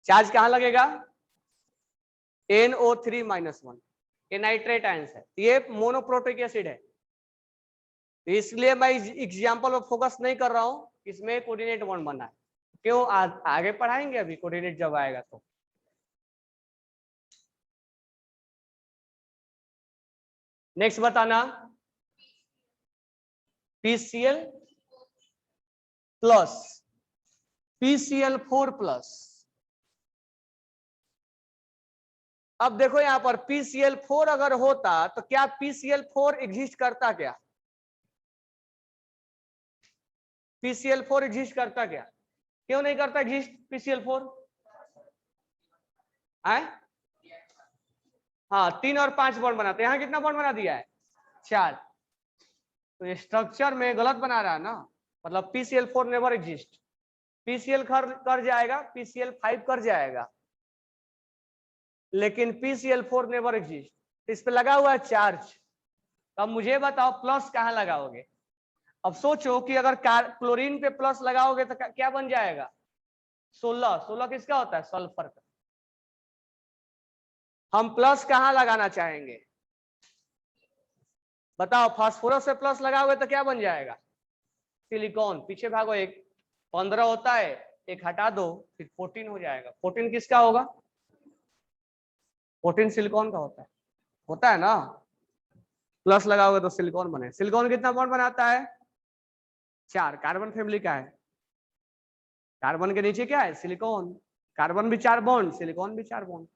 चार्ज कहां लगेगा, NO3 -1, ये नाइट्रेट आयंस है, ये मोनोप्रोटिक एसिड है, इसलिए मैं एग्जाम्पल में फोकस नहीं कर रहा हूं, इसमें कोऑर्डिनेट बॉन्ड बना है। क्यों, आगे पढ़ाएंगे अभी कोऑर्डिनेट जब आएगा तो। नेक्स्ट बताना, PCl प्लस PCl4 प्लस। अब देखो यहां पर PCl4 अगर होता तो क्या PCl4 एग्जिस्ट करता, क्या PCl4 एग्जिस्ट करता, क्या क्यों नहीं करता एग्जिस्ट PCl4 है? हाँ 3 और 5 बॉन्ड बनाते हैं, यहाँ कितना बॉन्ड बना दिया है, 4, तो ये स्ट्रक्चर में गलत बना रहा है ना, मतलब PCl4 नेवर एग्जिस्ट, PCl कर जाएगा, PCl5 कर जाएगा, लेकिन PCl4 नेवर एग्जिस्ट। इस पे लगा हुआ है चार्ज, तो अब मुझे बताओ प्लस कहां लगाओगे। अब सोचो कि अगर क्लोरीन पे प्लस लगाओगे तो क्या बन जाएगा, 16, 16 किसका होता है, सल्फर का। हम प्लस कहां लगाना चाहेंगे, बताओ, फास्फोरस से प्लस लगाओगे तो क्या बन जाएगा, सिलिकॉन, पीछे भागो, एक 15 होता है, एक हटा दो, फिर 14 हो जाएगा, 14 किसका होगा, 14 सिलिकॉन का होता है ना, प्लस लगाओगे तो सिलिकॉन बने। सिलिकॉन कितना बॉन्ड बनाता है, 4, कार्बन फैमिली का है, कार्बन के नीचे क्या है, सिलिकॉन, कार्बन भी 4 बॉन्ड, सिलिकॉन भी 4 बॉन्ड,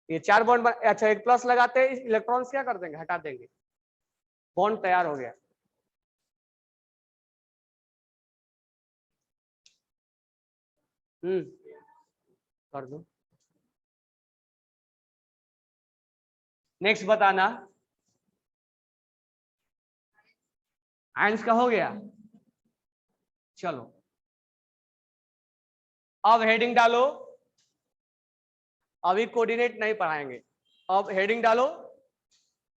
ये 4 बॉन्ड अच्छा, एक प्लस लगाते हैं, इलेक्ट्रॉन्स क्या कर देंगे, हटा देंगे, बॉन्ड तैयार हो गया। कर दो। नेक्स्ट बताना, आयंस का हो गया, चलो अब हेडिंग डालो, अभी कोऑर्डिनेट नहीं पढ़ाएंगे, अब हेडिंग डालो,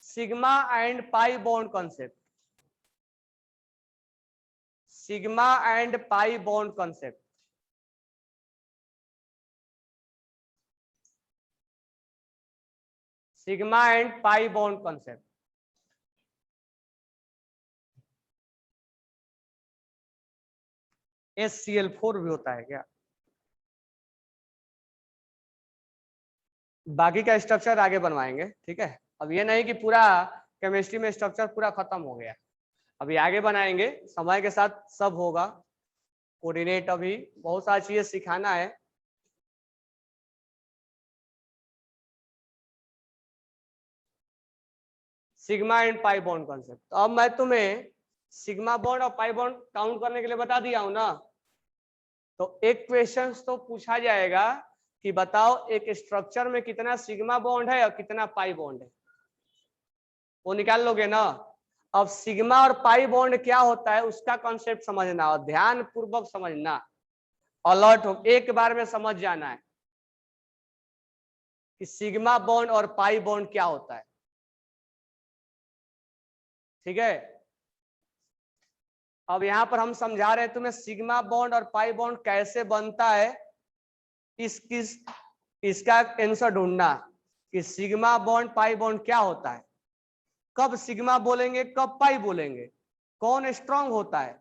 sigma and pi bond concept, sigma and pi bond concept, sigma and pi bond concept. SCl4 भी होता है क्या, बाकी का स्ट्रक्चर आगे बनवाएंगे, ठीक है, अब ये नहीं कि पूरा केमिस्ट्री में स्ट्रक्चर पूरा खत्म हो गया, अभी आगे बनाएंगे, समय के साथ सब होगा, कोऑर्डिनेट अभी बहुत सारी चीजें सिखाना है। Sigma and pi bond concept, तो अब मैं तुम्हें सिग्मा बॉन्ड और पाई बॉन्ड काउंट करने के लिए बता दिया हूं ना, तो एक क्वेश्चन तो पूछा जाएगा कि बताओ एक स्ट्रक्चर में कितना सिग्मा बॉन्ड है और कितना पाई बॉन्ड है, वो निकाल लोगे ना। अब सिग्मा और पाई बॉन्ड क्या होता है उसका कॉन्सेप्ट समझना, और ध्यान पूर्वक समझना, अलर्ट हो, एक बार में समझ जाना है कि सिग्मा बॉन्ड और पाई बॉन्ड क्या होता है, ठीक है। अब यहां पर हम समझा रहे हैं तुम्हें सिग्मा बॉन्ड और पाई बॉन्ड कैसे बनता है, इसका आंसर ढूंढना कि सिग्मा बॉन्ड पाई बॉन्ड क्या होता है, कब सिग्मा बोलेंगे कब पाई बोलेंगे, कौन स्ट्रांग होता है,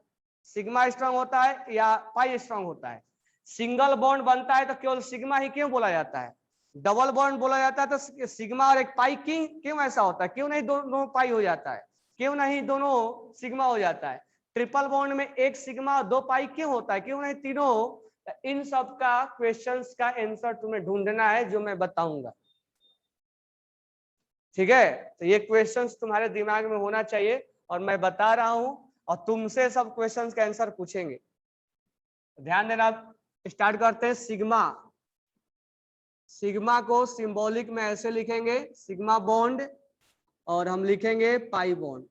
सिग्मा स्ट्रांग होता है या पाई स्ट्रांग होता है, सिंगल बॉन्ड बनता है तो केवल सिग्मा ही क्यों बोला जाता है, डबल बॉन्ड बोला जाता है तो सिग्मा और एक पाई क्यों ऐसा होता है, क्यों नहीं दोनों पाई हो जाता है, क्यों नहीं दोनों सिग्मा हो जाता है, ट्रिपल बॉन्ड में एक सिग्मा और 2 पाई क्यों होता है, क्यों नहीं तीनों। इन सब का क्वेश्चंस का आंसर तुम्हें ढूंढना है जो मैं बताऊंगा, ठीक है। तो ये क्वेश्चंस तुम्हारे दिमाग में होना चाहिए और मैं बता रहा हूं, और तुमसे सब क्वेश्चंस का आंसर पूछेंगे, ध्यान देना। स्टार्ट करते हैं, सिग्मा, सिग्मा को सिंबॉलिक में ऐसे लिखेंगे, सिग्मा बॉन्ड, और हम लिखेंगे पाई बॉन्ड,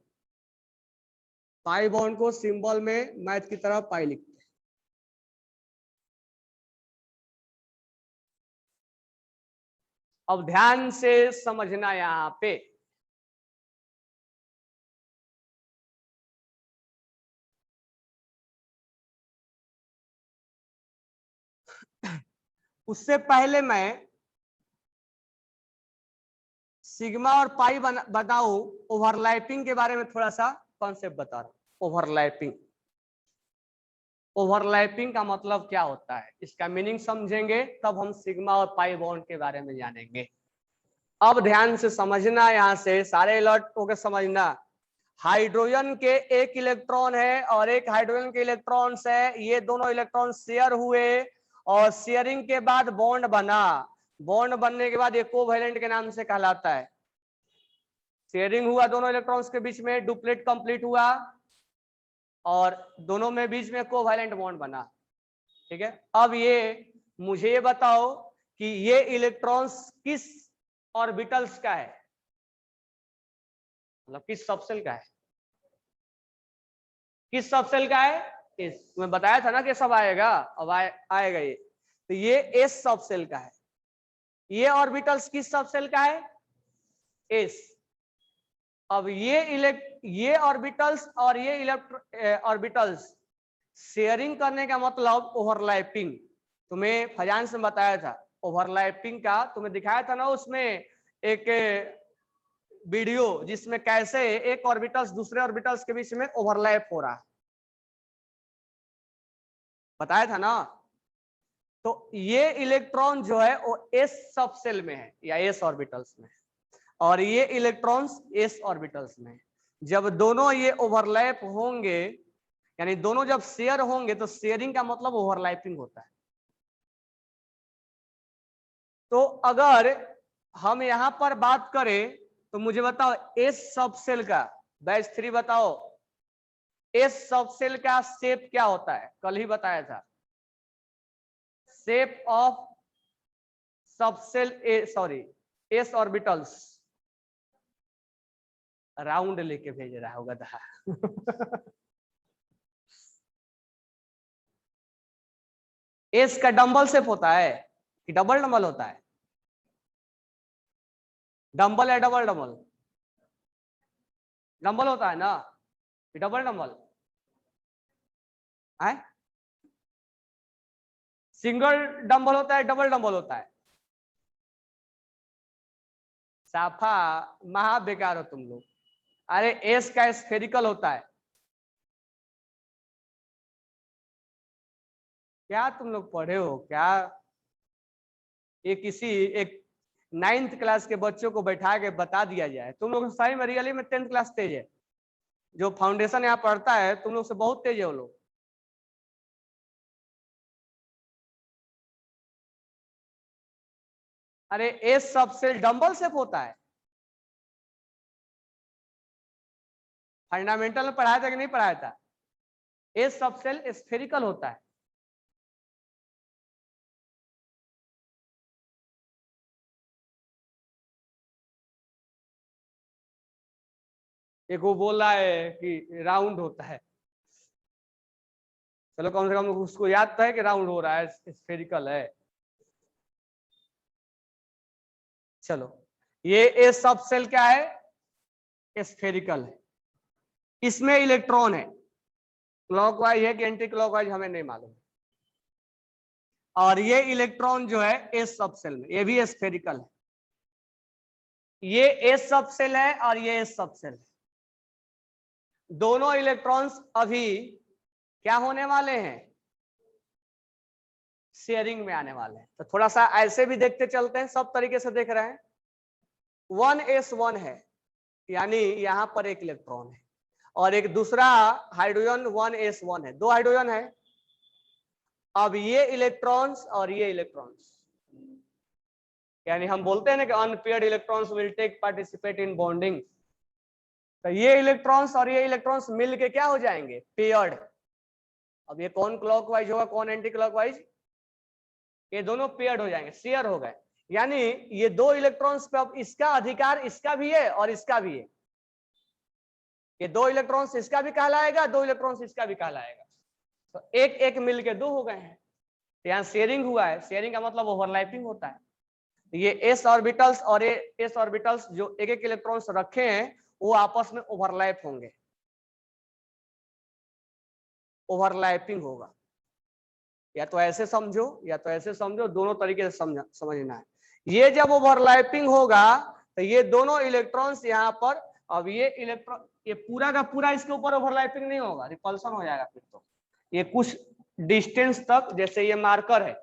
पाई बॉन्ड को सिंबल में मैथ की तरह पाई लिखते हैं। अब ध्यान से समझना यहां पे, उससे पहले मैं सिग्मा और पाई बताऊं, ओवरलैपिंग के बारे में थोड़ा सा कॉन्सेप्ट बता रहा हूं। ओवरलैपिंग, ओवरलैपिंग का मतलब क्या होता है, इसका मीनिंग समझेंगे तब हम सिग्मा और पाई बॉन्ड के बारे में जानेंगे। अब ध्यान से समझना, यहां से सारे अलर्ट होकर समझना। हाइड्रोजन के एक इलेक्ट्रॉन है और एक हाइड्रोजन के इलेक्ट्रॉन्स है, ये दोनों इलेक्ट्रॉन शेयर हुए और शेयरिंग के बाद बॉन्ड बना। बॉन्ड बनने के बाद ये कोवैलेंट के नाम से कहलाता है। शेयरिंग हुआ दोनों इलेक्ट्रॉन्स के बीच में, डुप्लेट कंप्लीट हुआ और दोनों में बीच में कोवैलेंट बॉन्ड बना। ठीक है, अब ये मुझे ये बताओ कि ये इलेक्ट्रॉन्स किस ऑर्बिटल्स का है, मतलब किस सबसेल का है, किस सबसेल का है। इस मैं बताया था ना कि सब आएगा, अब आएगा ये, तो ये एस सबसेल का है। ये ऑर्बिटल्स किस सबसेल का है, एस। अब ये ऑर्बिटल्स और ये ऑर्बिटल्स शेयरिंग करने का मतलब ओवरलैपिंग। तुम्हें फजान से बताया था ओवरलैपिंग का, तुम्हें दिखाया था ना उसमें एक वीडियो जिसमें कैसे एक ऑर्बिटल्स दूसरे ऑर्बिटल्स के बीच में ओवरलैप हो रहा है, बताया था ना। तो ये इलेक्ट्रॉन जो है वो एस सबसेल में है या एस ऑर्बिटल्स में है, और ये इलेक्ट्रॉन्स एस ऑर्बिटल्स में है। जब दोनों ये ओवरलैप होंगे, यानी दोनों जब शेयर होंगे, तो शेयरिंग का मतलब ओवरलैपिंग होता है। तो अगर हम यहां पर बात करें तो मुझे बताओ एस सबसेल का, बैच 3 बताओ, एस सबसेल का शेप क्या होता है, कल ही बताया था। Shape of subshell sorry S orbitals, round लेके भेज रहा होगा था। एस का डंबल शेप होता है कि डबल डंबल होता है, डंबल या डबल डंबल, डंबल होता है ना, डबल डंबल है, सिंगल डंबल होता है, डबल डंबल होता है। साफा महा बेकार हो तुम लोग। अरे एस का स्फेरिकल होता है। क्या तुम लोग पढ़े हो क्या, ये किसी एक 9th क्लास के बच्चों को बैठा के बता दिया जाए। तुम लोग सही में रियली में 10th क्लास तेज है, जो फाउंडेशन यहाँ पढ़ता है तुम लोग से बहुत तेज है वो लोग। अरे एस सबसेल डंबल शेप होता है, फंडामेंटल में पढ़ाया था कि नहीं पढ़ाया था। एस सबसेल स्फेरिकल होता है। एक वो बोल रहा है कि राउंड होता है, चलो कम से कम उसको याद तो है कि राउंड हो रहा है, स्फेरिकल है। चलो, ये एस सबसेल क्या है, स्फेरिकल है। इसमें इलेक्ट्रॉन है, क्लॉकवाइज है कि एंटी क्लॉकवाइज हमें नहीं मालूम। और ये इलेक्ट्रॉन जो है एस सबसेल में, ये भी स्फेरिकल है। ये एस सबसेल है और ये एस सबसेल है। दोनों इलेक्ट्रॉन्स अभी क्या होने वाले हैं, शेयरिंग में आने वाले हैं। तो थोड़ा सा ऐसे भी देखते चलते हैं, सब तरीके से देख रहे हैं। 1s1 है, यानी यहां पर एक इलेक्ट्रॉन है और एक दूसरा हाइड्रोजन 1s1 है, दो हाइड्रोजन है। अब ये इलेक्ट्रॉन्स और ये इलेक्ट्रॉन्स, यानी हम बोलते हैं ना कि unpaired electrons will take participate in bonding. तो ये इलेक्ट्रॉन्स और ये इलेक्ट्रॉन्स मिलके क्या हो जाएंगे, पेयर्ड। अब ये कौन क्लॉकवाइज होगा कौन एंटी क्लॉकवाइज, ये दोनों पेयर्ड हो जाएंगे, शेयर हो गए। यानी ये दो इलेक्ट्रॉन्स पे अब इसका अधिकार इसका भी है और इसका भी है। ये दो इलेक्ट्रॉन्स इसका भी कहलाएगा, दो इलेक्ट्रॉन्स इसका भी कहलाएगा। तो एक एक मिलके दो हो गए हैं। यहाँ शेयरिंग हुआ है, शेयरिंग का मतलब ओवरलैपिंग होता है। ये s ऑर्बिटल्स और ये s ऑर्बिटल्स जो एक एक इलेक्ट्रॉन्स रखे हैं वो आपस में ओवरलैप होंगे, ओवरलैपिंग होगा। या तो ऐसे समझो या तो ऐसे समझो, दोनों तरीके से समझना है। ये जब ओवरलैपिंग होगा तो ये दोनों इलेक्ट्रॉन्स यहाँ पर, अब ये इलेक्ट्रॉन ये पूरा का पूरा इसके ऊपर ओवरलैपिंग नहीं होगा, रिपल्सन हो जाएगा फिर तो। ये कुछ डिस्टेंस तक, जैसे ये मार्कर है,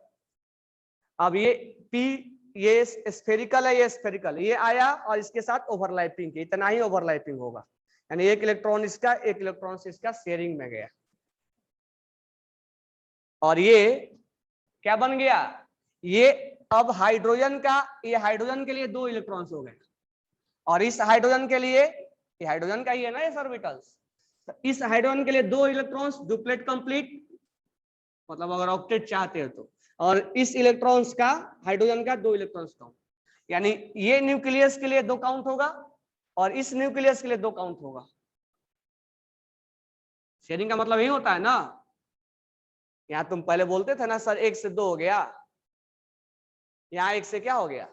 अब ये P ये स्फेरिकल है, ये स्फेरिकल, ये आया और इसके साथ ओवरलैपिंग की, इतना ही ओवरलैपिंग होगा, यानी एक इलेक्ट्रॉन इसका एक इलेक्ट्रॉन से इसका शेयरिंग में गया। और ये क्या बन गया, ये अब हाइड्रोजन का, ये हाइड्रोजन के लिए 2 इलेक्ट्रॉन्स हो गए, और इस हाइड्रोजन के लिए, ये हाइड्रोजन का ही है ना ये ऑर्बिटल्स, तो इस हाइड्रोजन के लिए 2 इलेक्ट्रॉन्स, डुप्लेट कंप्लीट, मतलब अगर ऑक्टेट चाहते हो तो, और इस इलेक्ट्रॉन्स का, हाइड्रोजन का 2 इलेक्ट्रॉन्स काउंट, यानी ये न्यूक्लियस के लिए 2 काउंट होगा और इस न्यूक्लियस के लिए 2 काउंट होगा। शेयरिंग का मतलब यही होता है ना। यहाँ तुम पहले बोलते थे ना सर 1 से 2 हो गया, यहाँ 1 से क्या हो गया,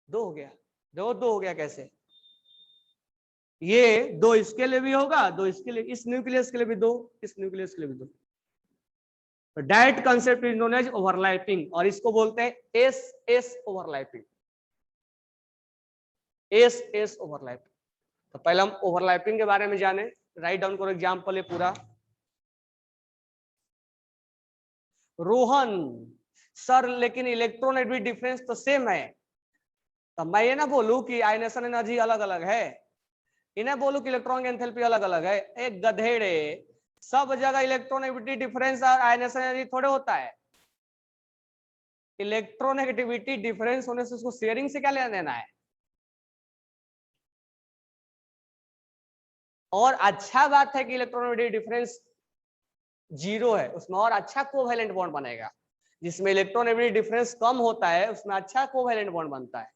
2 हो गया। 2 हो गया कैसे, ये 2 इसके लिए भी होगा, 2 इसके लिए, इस न्यूक्लियस के लिए भी 2, इस न्यूक्लियस के लिए भी 2। Direct concept is known as overlapping, और इसको बोलते हैं s s overlapping, s s overlapping. तो पहले हम ओवरलैपिंग के बारे में जाने, राइट डाउन करो एग्जांपल है पूरा। रोहन सर लेकिन इलेक्ट्रोनेगेटिव डिफरेंस तो सेम है, तो मैं ये ना बोलूं कि आयनेशन एनर्जी अलग अलग है, इन्हें बोलूं कि इलेक्ट्रॉन की एंथैल्पी अलग अलग है, एक गधेड़े, सब जगह इलेक्ट्रोनेगेटिव डिफरेंस और आयनेशन एनर्जी थोड़े होता है। इलेक्ट्रोनेगेटिविटी डिफरेंस होने से उसको शेयरिंग से क्या लेना देना है। और अच्छा बात है कि इलेक्ट्रोनेगेटिव डिफरेंस 0 है, उसमें और अच्छा कोवैलेंट बॉन्ड बनेगा। जिसमें इलेक्ट्रोनेगेटिव डिफरेंस कम होता है उसमें अच्छा कोवैलेंट बॉन्ड बनता है।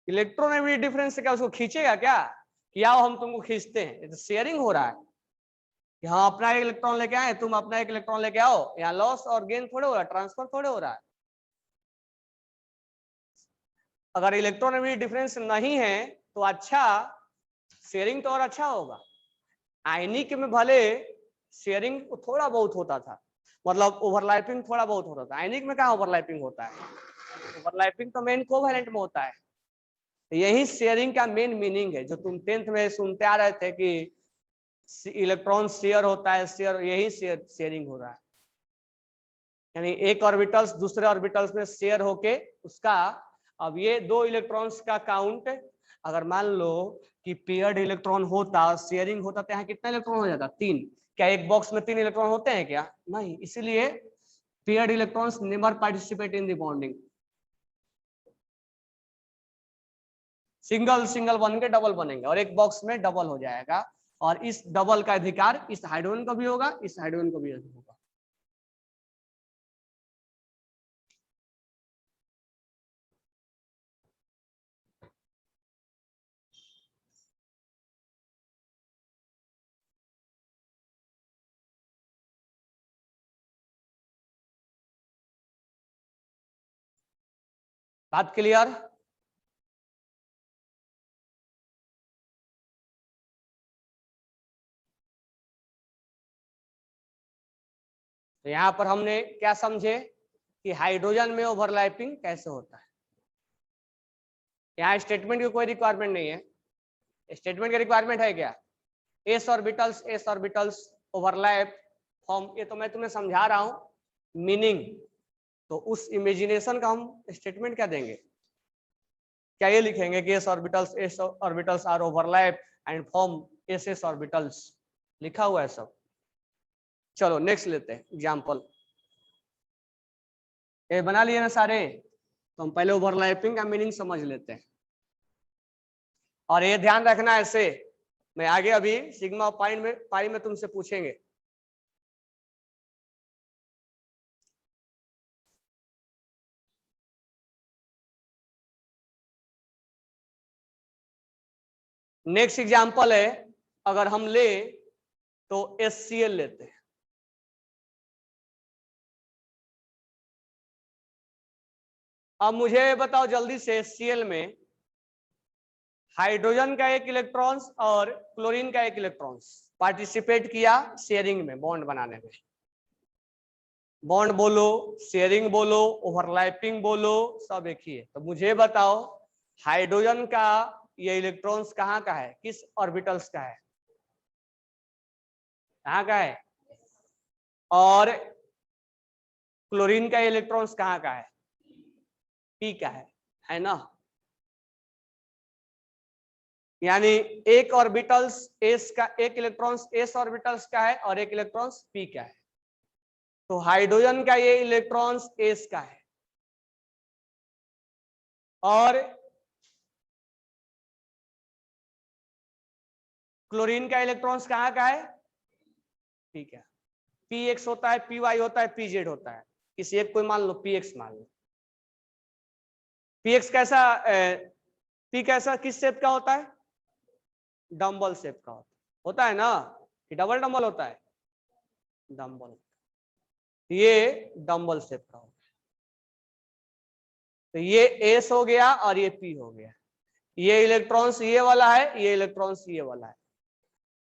इलेक्ट्रोनेगेटिव डिफरेंस से क्या उसको खींचेगा क्या, कि आओ हम तुमको खींचते हैं, तो शेयरिंग हो रहा है। यहाँ अपना एक इलेक्ट्रॉन लेके आए, तुम अपना एक इलेक्ट्रॉन लेके आओ, यहाँ लॉस और गेन थोड़े हो रहा है, ट्रांसफर थोड़े हो रहा है। अगर इलेक्ट्रोनेगेटिव डिफरेंस नहीं है तो अच्छा शेयरिंग तो और अच्छा होगा। आयनिक में भले शेयरिंग थोड़ा बहुत होता था, मतलब ओवरलैपिंग थोड़ा बहुत होता था, आयनिक में कहाँ ओवरलैपिंग होता है, ओवरलैपिंग तो मेन कोवैलेंट में होता है। यही शेयरिंग का मेन मीनिंग है, जो तुम 10th में सुनते आ रहे थे कि इलेक्ट्रॉन शेयर होता है, शेयर, यही शेयरिंग हो रहा है। यानी एक ऑर्बिटल्स दूसरे ऑर्बिटल्स में शेयर होके उसका, अब ये 2 इलेक्ट्रॉन्स का काउंट, अगर मान लो कि पेयर्ड इलेक्ट्रॉन होता और शेयरिंग होता तो यहाँ कितना इलेक्ट्रॉन हो जाता, 3। क्या एक बॉक्स में 3 इलेक्ट्रॉन होते हैं क्या, नहीं, इसीलिए paired electrons never participate in the bonding. Single single बन के डबल बनेंगे और एक बॉक्स में डबल हो जाएगा, और इस डबल का अधिकार इस हाइड्रोजन को भी होगा, इस हाइड्रोजन को भी होगा। बात क्लियर। तो यहाँ पर हमने क्या समझे कि हाइड्रोजन में ओवरलैपिंग कैसे होता है। यहाँ स्टेटमेंट की कोई रिक्वायरमेंट नहीं है, स्टेटमेंट की रिक्वायरमेंट है क्या, एस ऑर्बिटल्स ओवरलैप फॉर्म, ये तो मैं तुम्हें समझा रहा हूं मीनिंग। तो उस इमेजिनेशन का हम स्टेटमेंट क्या देंगे, क्या ये लिखेंगे कि s orbitals are overlap and form s orbitals, लिखा हुआ है सब। चलो नेक्स्ट लेते हैं एग्जांपल। ये बना लिए ना सारे, तो हम पहले ओवरलैपिंग का मीनिंग समझ लेते हैं। और ये ध्यान रखना ऐसे, मैं आगे अभी सिग्मा पाई में तुमसे पूछेंगे। नेक्स्ट एग्जांपल है, अगर हम ले तो HCl लेते हैं। अब मुझे बताओ जल्दी से, Cl में हाइड्रोजन का एक इलेक्ट्रॉन्स और क्लोरीन का एक इलेक्ट्रॉन्स पार्टिसिपेट किया शेयरिंग में, बॉन्ड बनाने में। बॉन्ड बोलो, शेयरिंग बोलो, ओवरलैपिंग बोलो, सब एक ही है। तो मुझे बताओ हाइड्रोजन का ये इलेक्ट्रॉन्स कहाँ का है, किस ऑर्बिटल्स का है, कहाँ का है? और क्लोरीन का इलेक्ट्रॉन्स कहाँ का है? पी का है ना? यानी एक ऑर्बिटल्स एस का, एक इलेक्ट्रॉन्स एस ऑर्बिटल्स का है और एक इलेक्ट्रॉन्स पी का है। तो हाइड्रोजन का ये इलेक्ट्रॉन्स एस का है और क्लोरीन का इलेक्ट्रॉन्स कहाँ का है? ठीक है। पी एक्स होता है, पी वाई होता है, पी जेड होता है, किसी एक कोई मान लो, पी एक्स मान लो। पी एक्स कैसा, पी कैसा किस शेप का होता है? डम्बल शेप का होता है ना, कि डबल डम्बल होता है? डम्बल, ये डम्बल शेप का होता है। तो ये एस हो गया और ये पी हो गया। ये इलेक्ट्रॉन्स ये वाला है, ये इलेक्ट्रॉन्स ये वाला है।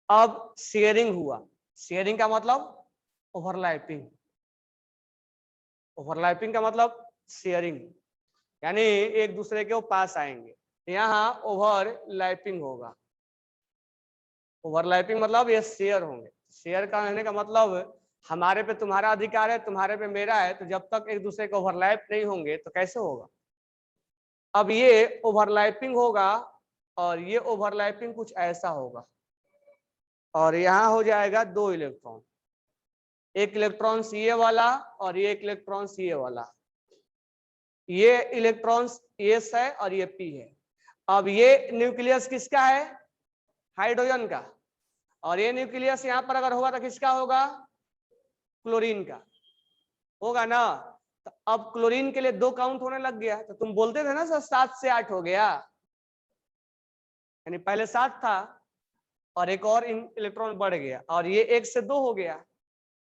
अब शेयरिंग हुआ, शेयरिंग का मतलब ओवरलैपिंग, ओवरलैपिंग का मतलब शेयरिंग, यानी एक दूसरे के पास आएंगे। यहाँ ओवरलैपिंग होगा, ओवरलैपिंग मतलब ये शेयर होंगे। शेयर का रहने का मतलब हमारे पे तुम्हारा अधिकार है, तुम्हारे पे मेरा है, तो जब तक एक दूसरे के ओवरलैप नहीं होंगे तो कैसे होगा? अब ये ओवरलैपिंग होगा और ये ओवरलैपिंग कुछ ऐसा होगा और यहाँ हो जाएगा दो इलेक्ट्रॉन, एक इलेक्ट्रॉन्स ये वाला और ये एक इलेक्ट्रॉन्स ये वाला। ये इलेक्ट्रॉन्स एस है और ये पी है। अब ये न्यूक्लियस किसका है? हाइड्रोजन का। और ये न्यूक्लियस यहाँ पर अगर होगा तो किसका होगा? क्लोरीन का होगा ना। तो अब क्लोरीन के लिए दो काउंट होने लग गया। तो तुम बोलते थे ना सर 7 से 8 हो गया, यानी पहले 7 था और एक और इलेक्ट्रॉन बढ़ गया और ये 1 से 2 हो गया,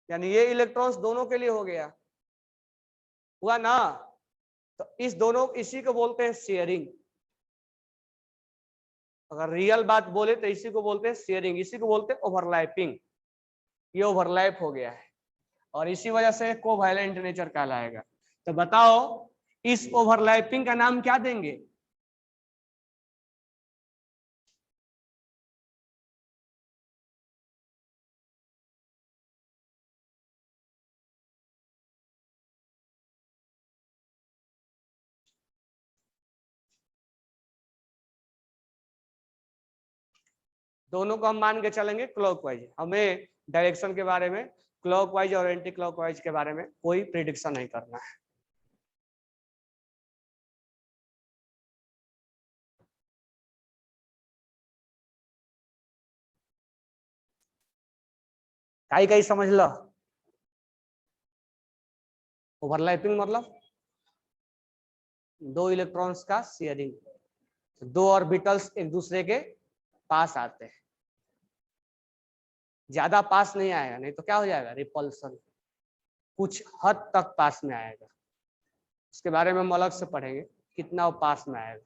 यानी ये इलेक्ट्रॉन्स दोनों के लिए हो गया, हुआ ना। तो इस दोनों, इसी को बोलते हैं शेयरिंग। अगर रियल बात बोले तो इसी को बोलते हैं शेयरिंग, इसी को बोलते हैं ओवरलैपिंग। ये ओवरलैप हो गया है और इसी वजह से कोवैलेंट नेचर कहलाएगा। तो बताओ इस ओवरलैपिंग का नाम क्या देंगे? दोनों को हम मान के चलेंगे क्लॉकवाइज, हमें डायरेक्शन के बारे में, क्लॉकवाइज और एंटी क्लॉकवाइज के बारे में कोई प्रिडिक्शन नहीं करना है। कहीं कहीं समझ लो, ओवरलैपिंग मतलब दो इलेक्ट्रॉन्स का शेयरिंग, दो ऑर्बिटल्स एक दूसरे के पास आते हैं, ज्यादा पास नहीं आएगा, नहीं तो क्या हो जाएगा? रिपल्सन, कुछ हद तक पास में आएगा। उसके बारे में हम अलग से पढ़ेंगे कितना वो पास में आएगा।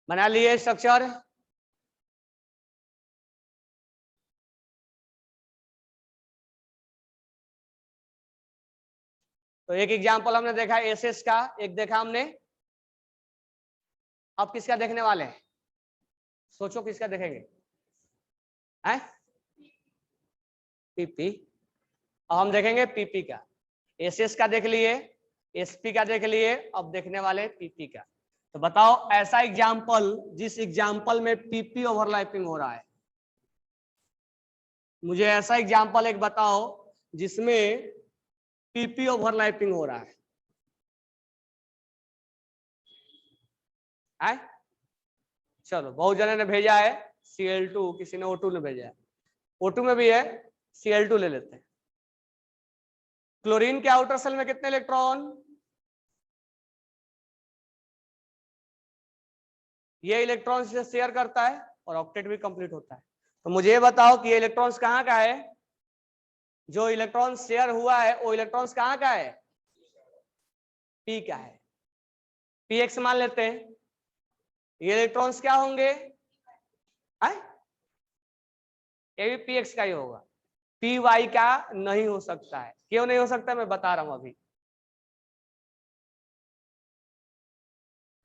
बना लिए स्ट्रक्चर? तो एक एग्जांपल हमने देखा एसएस का, एक देखा हमने। अब किसका देखने वाले हैं? सोचो किसका देखेंगे? हैं? पीपी। अब हम देखेंगे पीपी का। एसएस का देख लिए, एसपी का देख लिए, अब देखने वाले पीपी का। तो बताओ ऐसा एग्जांपल जिस एग्जांपल में पीपी ओवरलैपिंग हो रहा है, मुझे ऐसा एग्जांपल एक बताओ जिसमें पीपी ओवरलैपिंग हो रहा है? चलो बहुत जने ने भेजा है Cl2, किसी ने O2 ने भेजा है, O2 में भी है, Cl2 ले लेते हैं। क्लोरीन के आउटर सेल में कितने इलेक्ट्रॉन? ये इलेक्ट्रॉन से शेयर करता है और ऑक्टेट भी कंप्लीट होता है। तो मुझे ये बताओ कि ये इलेक्ट्रॉन्स कहाँ का है, जो इलेक्ट्रॉन शेयर हुआ है वो इलेक्ट्रॉन्स कहाँ का है, पी का है, पी एक्स मान लेते हैं। ये इलेक्ट्रॉन्स क्या होंगे, ये भी पी एक्स का ही होगा, पी वाई का नहीं हो सकता है। क्यों नहीं हो सकता, मैं बता रहा हूं अभी।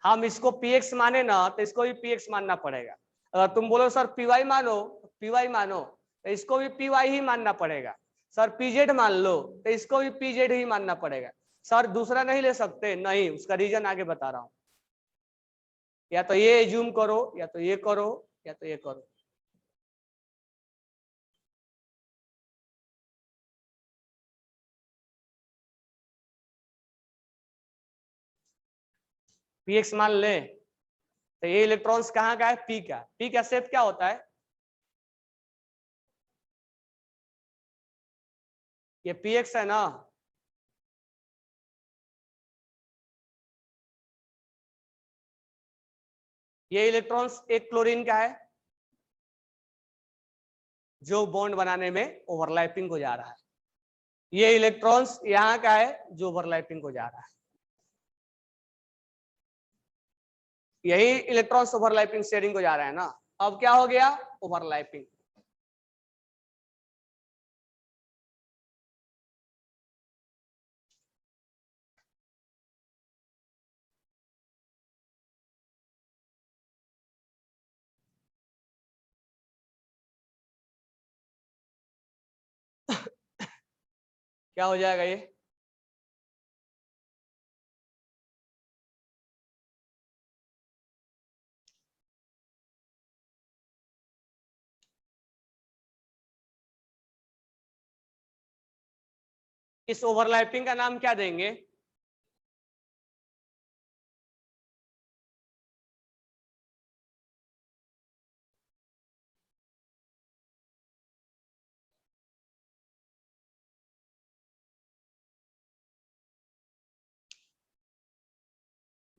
हम इसको पी एक्स माने ना तो इसको भी पी एक्स मानना पड़ेगा। अगर तुम बोलो सर पी वाई मानो, पी वाई मानो, तो इसको भी पी वाई ही मानना पड़ेगा। सर पीजेड मान लो तो इसको भी पीजेड ही मानना पड़ेगा। सर दूसरा नहीं ले सकते, नहीं, उसका रीजन आगे बता रहा हूं। या तो ये एज्यूम करो, या तो ये करो, या तो ये करो। पी एक्स मान ले तो ये इलेक्ट्रॉन्स कहाँ का है, पी का। पी का शेप क्या होता है, ये पी एक्स है ना, ये इलेक्ट्रॉन्स एक क्लोरीन का है जो बॉन्ड बनाने में ओवरलैपिंग हो जा रहा है। ये इलेक्ट्रॉन्स यहाँ का है जो ओवरलैपिंग हो जा रहा है। यही इलेक्ट्रॉन्स ओवरलैपिंग शेयरिंग हो जा रहा है ना। अब क्या हो गया, ओवरलैपिंग। क्या हो जाएगा ये, इस ओवरलैपिंग का नाम क्या देंगे,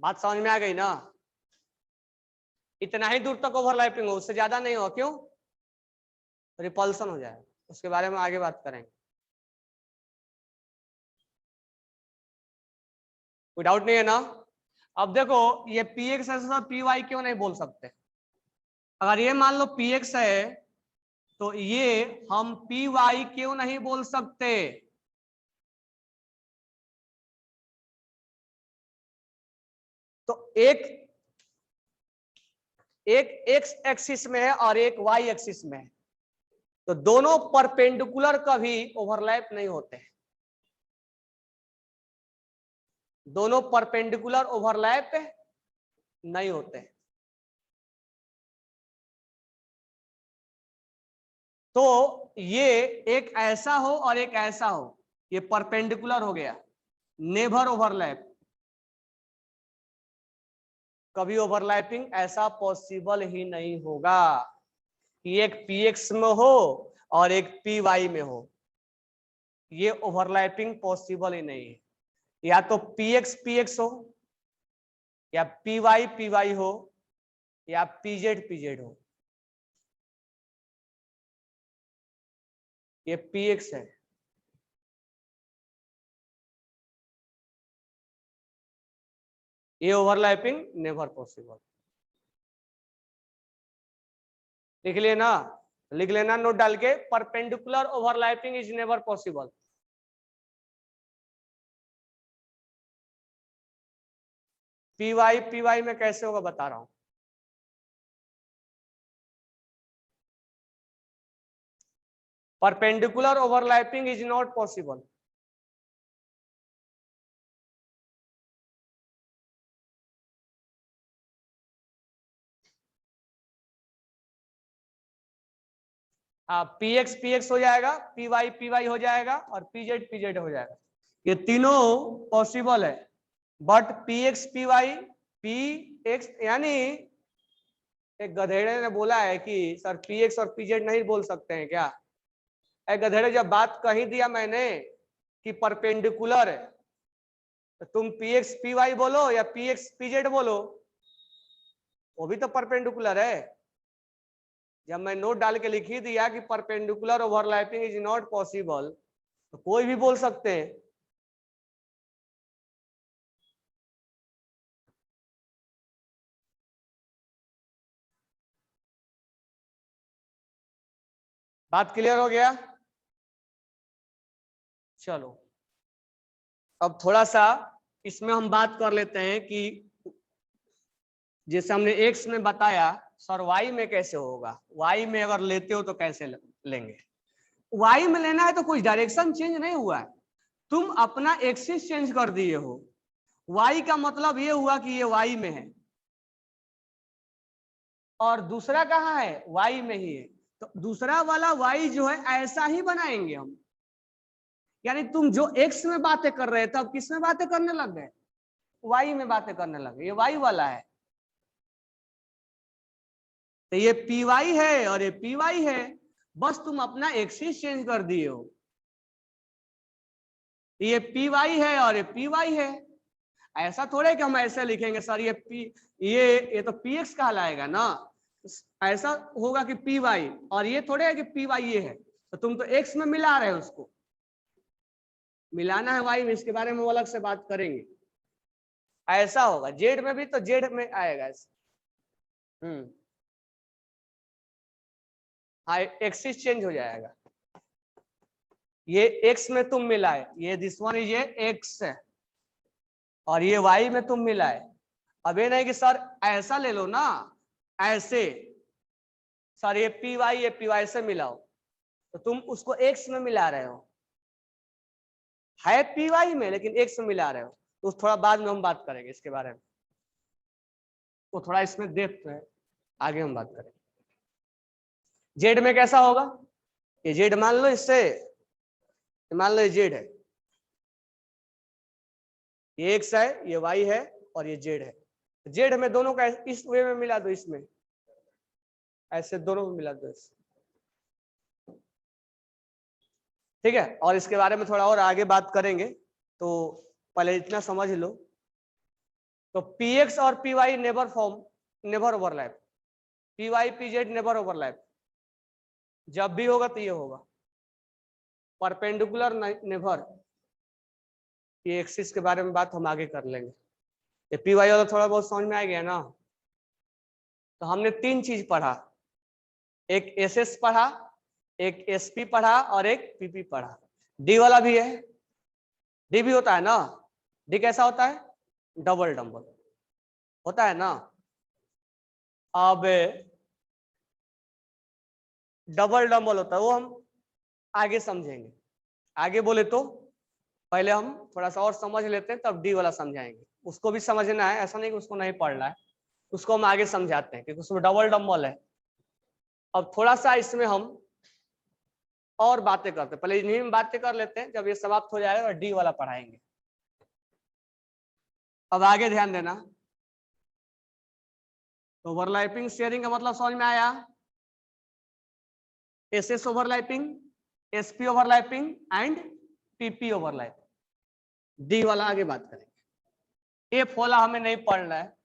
बात समझ में आ गई ना। इतना ही दूर तक ओवरलैपिंग हो, उससे ज्यादा नहीं हो, क्यों, रिपल्सन हो जाए। उसके बारे में आगे बात करेंगे। कोई डाउट नहीं है ना। अब देखो ये पी एक्स है, पी वाई क्यों नहीं बोल सकते। अगर ये मान लो पी एक्स है तो ये हम पी वाई क्यों नहीं बोल सकते। तो एक एक्स एक्सिस में है और एक वाई एक्सिस में है, तो दोनों परपेंडिकुलर कभी ओवरलैप नहीं होते हैं। दोनों परपेंडिकुलर ओवरलैप नहीं होते। तो ये एक ऐसा हो और एक ऐसा हो, ये परपेंडिकुलर हो गया, नेवर ओवरलैप। कभी ओवरलैपिंग ऐसा पॉसिबल ही नहीं होगा कि एक पी एक्स में हो और एक पी वाई में हो। ये ओवरलैपिंग पॉसिबल ही नहीं है। या तो पी एक्स हो, या पी वाई हो, या पी जेड हो। ये पी एक्स है, ये ओवरलैपिंग नेवर पॉसिबल। लिख लेना, लिख लेना नोट डाल के, perpendicular overlapping is never possible. P y में कैसे होगा बता रहा हूं। Perpendicular overlapping is not possible. P x हो जाएगा, पी वाई हो जाएगा, और पी जेड हो जाएगा। ये तीनों पॉसिबल है। But p y p x, यानी एक गधेड़े ने बोला है कि सर पी एक्स और पी जेड नहीं बोल सकते हैं क्या। एक गधेड़े, जब बात कही दिया मैंने कि परपेंडिकुलर है, तो तुम पी वाई बोलो या पी जेड बोलो, वो भी तो परपेंडिकुलर है। जब मैं नोट डाल के लिख ही दिया कि perpendicular overlapping is not possible, तो कोई भी बोल सकते हैं। बात क्लियर हो गया? चलो अब थोड़ा सा इसमें हम बात कर लेते हैं कि जैसे हमने एक्स में बताया, सर वाई में कैसे होगा, वाई में अगर लेते हो तो कैसे लेंगे। वाई में लेना है तो कुछ डायरेक्शन चेंज नहीं हुआ है, तुम अपना एक्सिस चेंज कर दिए हो। वाई का मतलब ये हुआ कि ये वाई में है और दूसरा कहाँ है, वाई में ही है, तो दूसरा वाला वाई जो है ऐसा ही बनाएंगे हम। यानी तुम जो एक्स में बातें कर रहे थे अब किस में बातें करने लग गए, वाई में बातें करने लगे। ये वाई वाला है तो ये पी वाई है और ये पी वाई है, बस तुम अपना एक्सिस चेंज कर दिए हो। ये पी वाई है और ये पी वाई है। ऐसा थोड़े कि हम ऐसे लिखेंगे सर ये पी, ये तो पी एक्स कहलाएगा ना, ऐसा होगा कि पी वाई, और ये थोड़े है कि पी वाई ये है, तो तुम तो एक्स में मिला रहे हो, उसको मिलाना है वाई में, इसके बारे में वो अलग से बात करेंगे। ऐसा होगा जेड में भी, तो जेड में आएगा ऐसा। हाँ एक्सिस चेंज हो जाएगा। ये एक्स में तुम मिलाए, ये दिस वन इज ये एक्स है और ये वाई में तुम मिलाए। अब ये नहीं कि सर ऐसा ले लो ना, ऐसे सर ये पी वाई से मिलाओ, तो तुम उसको एक्स में मिला रहे हो, है पी वाई में लेकिन एक्स में मिला रहे हो, तो थोड़ा बाद में हम बात करेंगे इसके बारे में, वो थोड़ा इसमें देखते हैं, आगे हम बात करेंगे। जेड में कैसा होगा, ये जेड मान लो, इससे मान लो ये जेड है, ये एक्स है, ये वाई है और ये जेड है। जेड में दोनों का इस वे में मिला दो, इसमें ऐसे दोनों में मिला दो इससे। ठीक है, और इसके बारे में थोड़ा और आगे बात करेंगे, तो पहले इतना समझ लो। तो पी एक्स और p y never overlap, p y p z never overlap, जब भी होगा तो ये होगा परपेंडिकुलर नेवर। ये एक्सिस के बारे में बात हम आगे कर लेंगे। ये पी वाई वाला थोड़ा बहुत समझ में आ गया ना। तो हमने तीन चीज पढ़ा, एक एस एस पढ़ा, एक एस पी पढ़ा और एक पीपी पढ़ा। डी वाला भी है, डी भी होता है ना। डी कैसा होता है, डबल डम्बल होता है ना। अब डबल डम्बल होता है वो हम आगे समझेंगे, आगे बोले तो पहले हम थोड़ा सा और समझ लेते हैं तब डी वाला समझाएंगे। उसको भी समझना है, ऐसा नहीं कि उसको नहीं पढ़ना है, उसको हम आगे समझाते हैं क्योंकि उसमें डबल डम्बल है। अब थोड़ा सा इसमें हम और बातें करते हैं, पहले इन्हीं में बातें कर लेते हैं, जब ये समाप्त हो जाएगा और डी वाला पढ़ाएंगे। अब आगे ध्यान देना, तो ओवरलैपिंग शेयरिंग का मतलब समझ में आया, SS overlapping, SP overlapping and PP overlapping. D वाला आगे बात करेंगे, एफ वाला हमें नहीं पढ़ना है।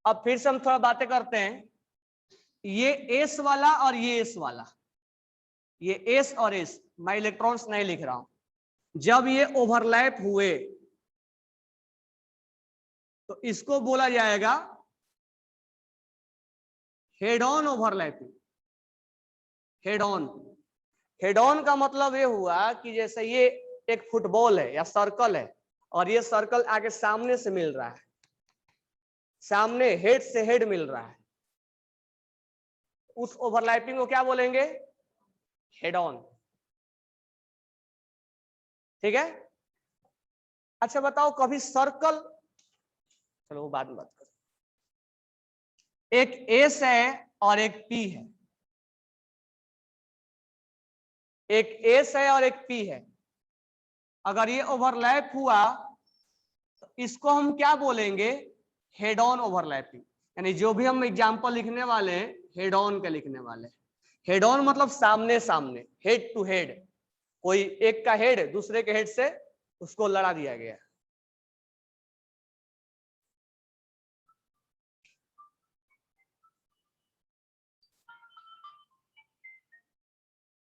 अब फिर से हम थोड़ा बातें करते हैं, ये एस वाला और ये एस वाला, ये एस और एस, मैं इलेक्ट्रॉन्स नहीं लिख रहा हूं, जब ये ओवरलैप हुए तो इसको बोला जाएगा head on overlapping. Head on, head on का मतलब ये हुआ कि जैसे ये एक फुटबॉल है या सर्कल है और ये सर्कल आगे सामने से मिल रहा है, सामने हेड से हेड मिल रहा है, उस ओवरलैपिंग को क्या बोलेंगे, हेड ऑन। ठीक है, अच्छा बताओ कभी सर्कल, चलो वो बाद में बात करें। एक एस है और एक पी है, एक एस है और एक पी है, अगर ये ओवरलैप हुआ तो इसको हम क्या बोलेंगे, हेड ऑन ओवरलैपिंग। यानी जो भी हम एग्जांपल लिखने वाले हैं हेड ऑन के लिखने वाले हैं। हेड ऑन मतलब सामने सामने, हेड टू हेड, कोई एक का हेड दूसरे के हेड से उसको लड़ा दिया गया।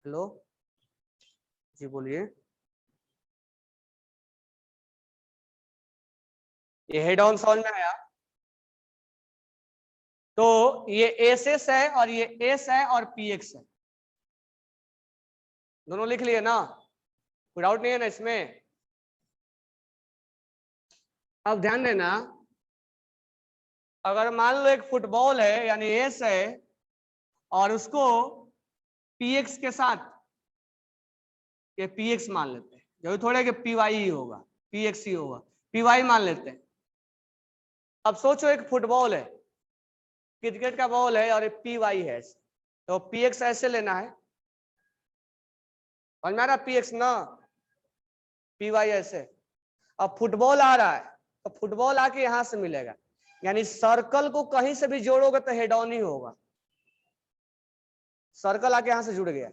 हेलो जी बोलिए। ये हेड ऑन समझ में आया? तो ये एस एस है और ये एस है और पी एक्स है, दोनों लिख लिए ना, कोई डाउट नहीं है ना इसमें? अब ध्यान देना, अगर मान लो एक फुटबॉल है यानी एस है और उसको पी एक्स के साथ, ये पी एक्स मान लेते हैं, जरूरी थोड़ा कि पी वाई ही होगा, पी एक्स ही होगा, पी वाई मान लेते हैं। अब सोचो एक फुटबॉल है, क्रिकेट का बॉल है और पी वाई है, तो पी एक्स ऐसे लेना है, और मेरा पी एक्स ना, पी वाई ऐसे। अब फुटबॉल आ रहा है तो फुटबॉल आके यहां से मिलेगा, यानी सर्कल को कहीं से भी जोड़ोगे तो हेड ऑन ही होगा। सर्कल आके यहां से जुड़ गया,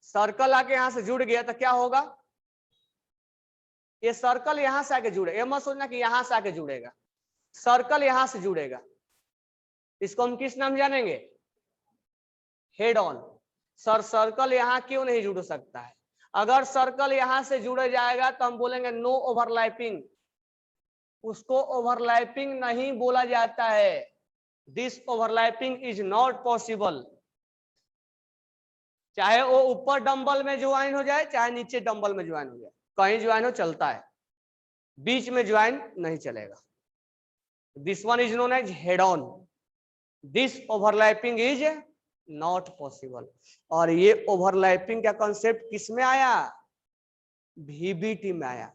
सर्कल आके यहां से जुड़ गया तो क्या होगा, ये सर्कल यहां से आके जुड़े, ये मत सोचना कि यहां से आके जुड़ेगा, सर्कल यहां से जुड़ेगा, इसको हम किस नाम जानेंगे, हेड ऑन। सर सर्कल यहां क्यों नहीं जुड़ सकता है? अगर सर्कल यहां से जुड़ जाएगा तो हम बोलेंगे नो ओवरलैपिंग, उसको ओवरलैपिंग नहीं बोला जाता है, this overlapping is not possible. चाहे वो ऊपर डंबल में ज्वाइन हो जाए चाहे नीचे डंबल में ज्वाइन हो जाए, कहीं ज्वाइन हो चलता है, बीच में ज्वाइन नहीं चलेगा। This one is known as head on, this overlapping is not possible. और ये ओवरलैपिंग का कॉन्सेप्ट किस में आया, वीबीटी में आया।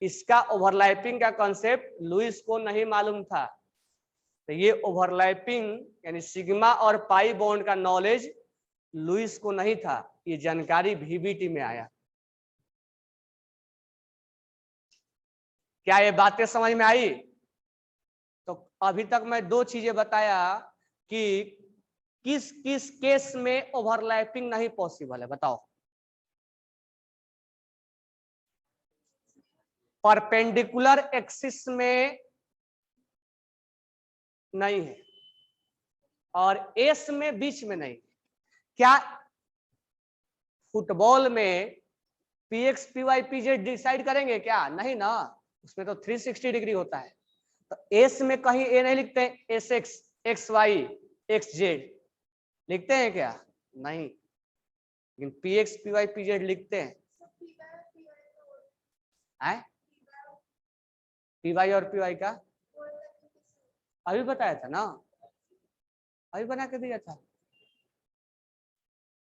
इसका ओवरलैपिंग का कॉन्सेप्ट लुइस को नहीं मालूम था, तो ये ओवरलैपिंग यानी सिग्मा और पाई बॉन्ड का नॉलेज लुइस को नहीं था, ये जानकारी वीबीटी में आया। क्या ये बातें समझ में आई? तो अभी तक मैं दो चीजें बताया कि किस किस केस में ओवरलैपिंग नहीं पॉसिबल है, बताओ। परपेंडिकुलर एक्सिस में नहीं है और एस में बीच में नहीं। क्या फुटबॉल में p x p y p z decide करेंगे क्या? नहीं ना, उसमें तो 360 डिग्री होता है। तो एस में कहीं ए नहीं लिखते, s x x y x z लिखते हैं क्या? नहीं, लेकिन p x p y p z लिखते हैं। पी वाई और पी वाई का अभी बताया था ना, अभी बना के दिया था,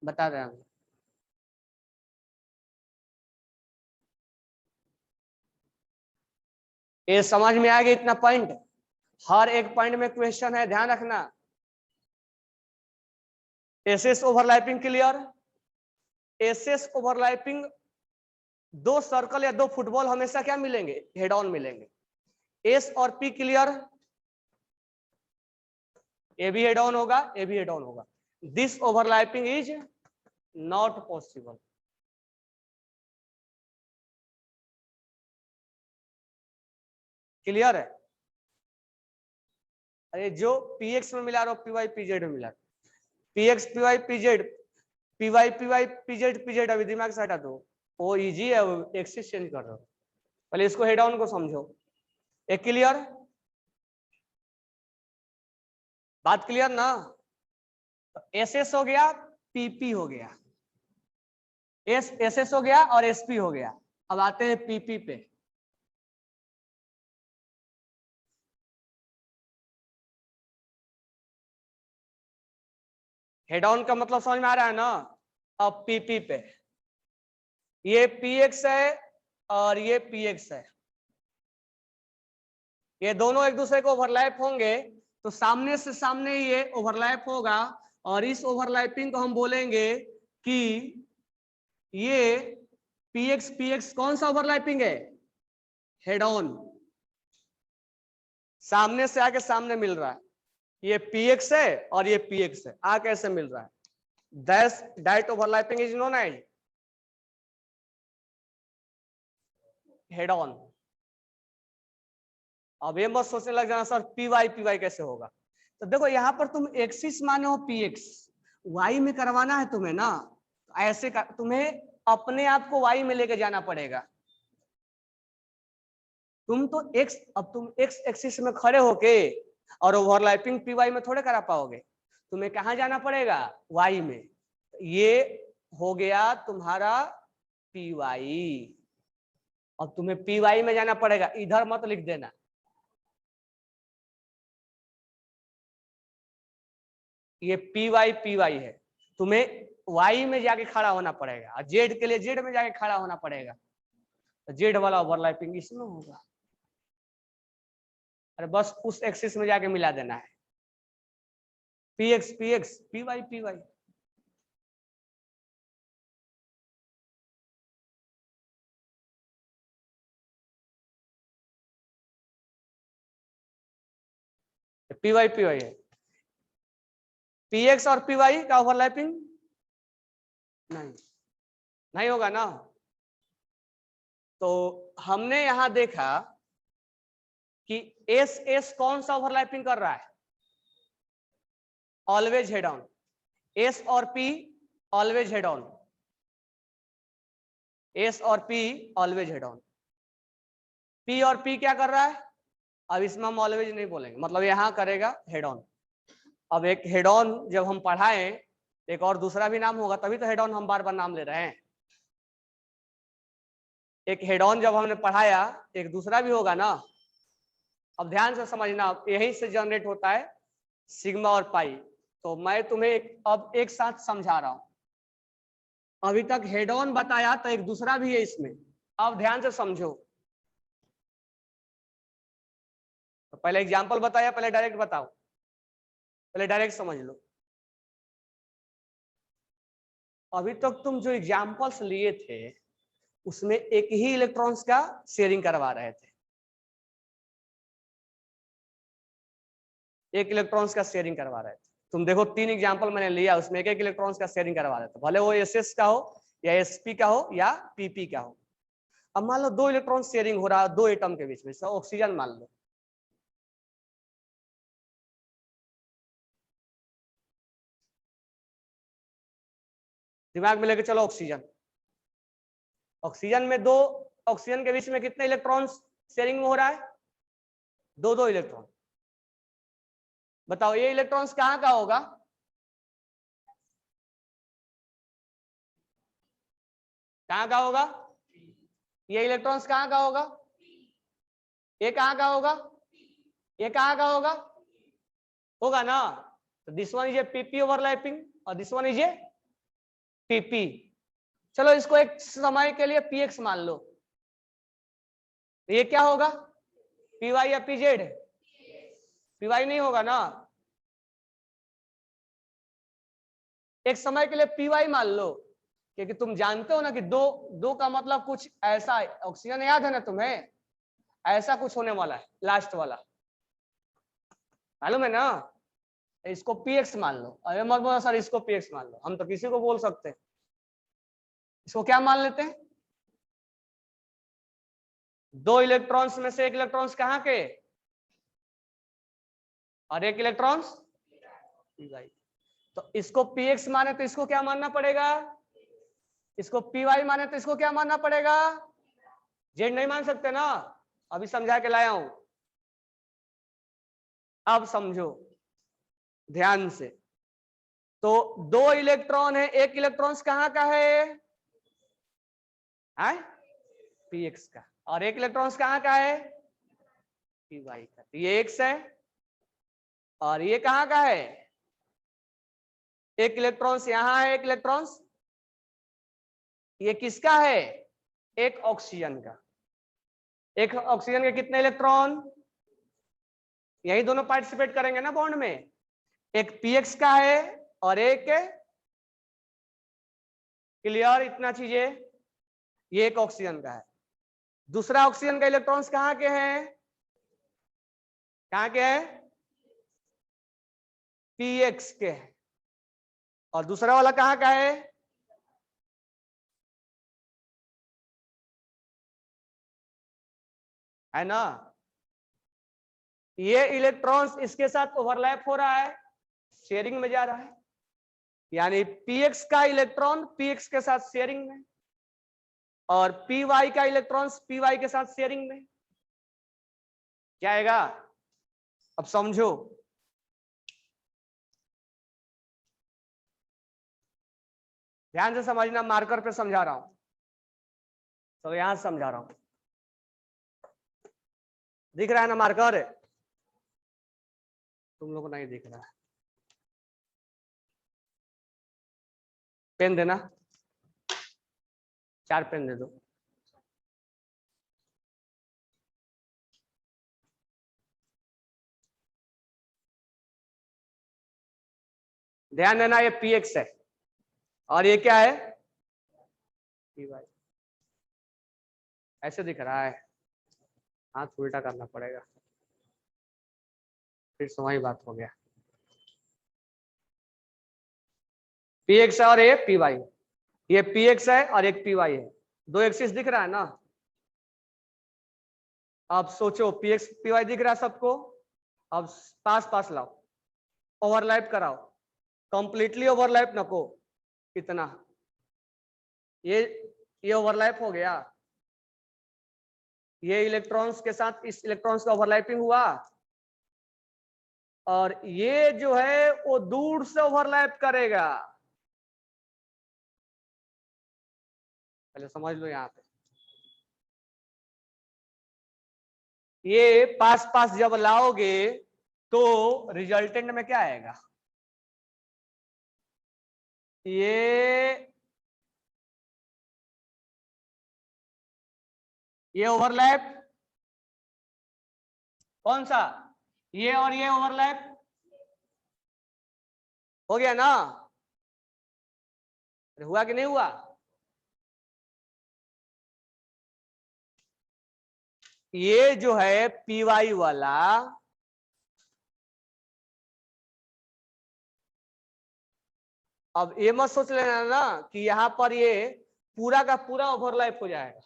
बता रहे हैं। ये समझ में आ गया इतना पॉइंट? हर एक पॉइंट में क्वेश्चन है, ध्यान रखना। SS overlapping clear? SS overlapping, दो सर्कल या दो फुटबॉल हमेशा क्या मिलेंगे, हेड ऑन मिलेंगे। एस और पी क्लियर? ए भी हेड ऑन होगा, ए भी हेड ऑन होगा। This overlapping is not possible. Clear है? अरे जो पी एक्स में मिला रहा हो पी वाई पी जेड में मिला, p x p y p z, p y p z अभी दिमाग से हटा दो, वो इजी है, वो एक्सिस चेंज कर रहे हो। पहले इसको हेड ऑन को समझो। एक क्लियर? बात क्लियर ना? एस एस हो गया, पीपी हो गया, एस एस एस हो गया और एसपी हो गया। अब आते हैं पीपी पे। हेड ऑन का मतलब समझ में आ रहा है ना? अब पीपी पे, ये पी एक्स है और ये पी एक्स है, ये दोनों एक दूसरे को ओवरलैप होंगे, तो सामने से सामने ये ओवरलैप होगा, और इस ओवरलैपिंग को हम बोलेंगे कि ये पी एक्स कौन सा ओवरलैपिंग है, हेड ऑन। सामने से आके सामने मिल रहा है, ये पी एक्स है और ये पी एक्स है, आ कैसे मिल रहा है, that overlapping is known as head on. अब ये मत सोचने लग जाना सर पी वाई कैसे होगा, तो देखो यहाँ पर तुम एक्सिस माने हो पी एक्स, वाई में करवाना है तुम्हें ना, ऐसे तुम्हें अपने आप को वाई में लेके जाना पड़ेगा। तुम तो एक्स, अब तुम एक्स एक्सिस में खड़े होके और ओवरलैपिंग पी वाई में थोड़े करा पाओगे, तुम्हें कहाँ जाना पड़ेगा, वाई में। ये हो गया तुम्हारा पी वाई। अब तुम्हें पी वाई में जाना पड़ेगा, इधर मत लिख देना। ये पी वाई है, तुम्हें वाई में जाके खड़ा होना पड़ेगा, और जेड के लिए जेड में जाके खड़ा होना पड़ेगा। तो जेड वाला ओवरलैपिंग इसमें होगा। अरे बस उस एक्सिस में जाके मिला देना है, p x p y p y. P y है, पी एक्स और पी वाई का ओवरलैपिंग नहीं, नहीं होगा ना। तो हमने यहां देखा कि एस एस कौन सा ओवरलैपिंग कर रहा है, ऑलवेज हेड ऑन। एस और P always head on, S और P always head on. P और पी क्या कर रहा है, अब इसमें हम ऑलवेज नहीं बोलेंगे, मतलब यहां करेगा हेड ऑन। अब एक हेड ऑन जब हम पढ़ाएं, एक और दूसरा भी नाम होगा, तभी तो हेड ऑन हम बार बार नाम ले रहे हैं। एक हेड ऑन जब हमने पढ़ाया, एक दूसरा भी होगा ना। अब ध्यान से समझना, यही से जनरेट होता है सिग्मा और पाई। तो मैं तुम्हें अब एक साथ समझा रहा हूं। अभी तक हेड ऑन बताया, तो एक दूसरा भी है इसमें। अब ध्यान से समझो। तो पहले एग्जांपल बताया, पहले डायरेक्ट बताओ, पहले डायरेक्ट समझ लो। अभी तक तुम जो एग्जांपल्स लिए थे, उसमें एक ही इलेक्ट्रॉन्स का शेयरिंग करवा रहे थे, एक इलेक्ट्रॉन्स का शेयरिंग करवा रहे थे। तुम देखो 3 एग्जांपल मैंने लिया, उसमें एक एक इलेक्ट्रॉन्स का शेयरिंग करवा रहे थे, भले वो एसएस का हो या एसपी का हो या पीपी का हो। अब मान लो 2 इलेक्ट्रॉन शेयरिंग हो रहा है 2 एटम के बीच में, ऑक्सीजन मान लो। दिमाग में लेके चलो, ऑक्सीजन, ऑक्सीजन में 2, ऑक्सीजन के बीच में कितने इलेक्ट्रॉन्स शेयरिंग हो रहा है, 2 इलेक्ट्रॉन। बताओ ये इलेक्ट्रॉन्स कहाँ का होगा, कहाँ का होगा, ये इलेक्ट्रॉन्स कहाँ का होगा, ये कहाँ का होगा, ये कहाँ का होगा, होगा ना। तो this one is a PP overlapping और this one is a PP. चलो इसको एक समय के लिए पीएक्स मान लो, तो ये क्या होगा, पीवाई या पीजेड, पीवाई नहीं होगा ना। एक समय के लिए पीवाई मान लो, क्योंकि तुम जानते हो ना कि दो दो का मतलब कुछ ऐसा है। ऑक्सीजन याद है ना तुम्हें, ऐसा कुछ होने वाला है, लास्ट वाला मालूम है ना। इसको पीएक्स मान लो, अरे मत बोलो सर इसको पीएक्स मान लो, हम तो किसी को बोल सकते हैं। इसको क्या मान लेते हैं, 2 इलेक्ट्रॉन्स में से एक इलेक्ट्रॉन्स कहाँ के, और एक इलेक्ट्रॉन्स पीवाई। तो इसको पीएक्स माने तो इसको क्या मानना पड़ेगा, इसको पीवाई माने तो इसको क्या मानना पड़ेगा, जेड नहीं मान सकते ना। अभी समझा के लाया हूं, अब समझो ध्यान से। तो 2 इलेक्ट्रॉन है, एक इलेक्ट्रॉन्स कहाँ का है, पीएक्स का, और एक इलेक्ट्रॉन्स कहाँ का है, पीवाई का। तो ये एक्स है, और ये कहाँ का है, एक इलेक्ट्रॉन्स यहां है, एक इलेक्ट्रॉन्स ये किसका है, एक ऑक्सीजन का। एक ऑक्सीजन के कितने इलेक्ट्रॉन, यही दोनों पार्टिसिपेट करेंगे ना बॉन्ड में। एक पीएक्स का है और एक, क्लियर इतना चीजें, ये एक ऑक्सीजन का है। दूसरा ऑक्सीजन का इलेक्ट्रॉन्स कहाँ के हैं, कहाँ के हैं, पीएक्स के हैं, और दूसरा वाला कहाँ का है ना। ये इलेक्ट्रॉन्स इसके साथ ओवरलैप हो रहा है, शेयरिंग में जा रहा है, यानी px का इलेक्ट्रॉन px के साथ शेयरिंग में, और py का इलेक्ट्रॉन्स py के साथ शेयरिंग में। क्या आएगा? अब समझो, ध्यान से समझना, मार्कर पे समझा रहा हूं, तो यहां समझा रहा हूं, दिख रहा है ना मार्कर? तुम लोग को नहीं दिख रहा है, पेन देना, 4 पेन दे दो। ध्यान देना, ये px है और ये क्या है? py। ऐसे दिख रहा है, हाथ उल्टा करना पड़ेगा, फिर वही बात हो गया। px है और ये py, ये px है और एक py है, दो एक्सिस दिख रहा है ना। अब सोचो, px py दिख रहा है सबको, अब पास पास लाओ, ओवरलैप कराओ, कंप्लीटली ओवरलैप नको, इतना, ये ओवरलैप हो गया, ये इलेक्ट्रॉन्स के साथ इस इलेक्ट्रॉन्स का ओवरलैपिंग हुआ, और ये जो है वो दूर से ओवरलैप करेगा। पहले समझ लो, यहां पे ये पास पास जब लाओगे तो रिजल्टेंट में क्या आएगा? ये ओवरलैप, कौन सा? ये और ये ओवरलैप हो गया ना? हुआ कि नहीं हुआ? ये जो है py वाला, अब ये मत सोच लेना ना कि यहाँ पर ये पूरा का पूरा ओवरलैप हो जाएगा,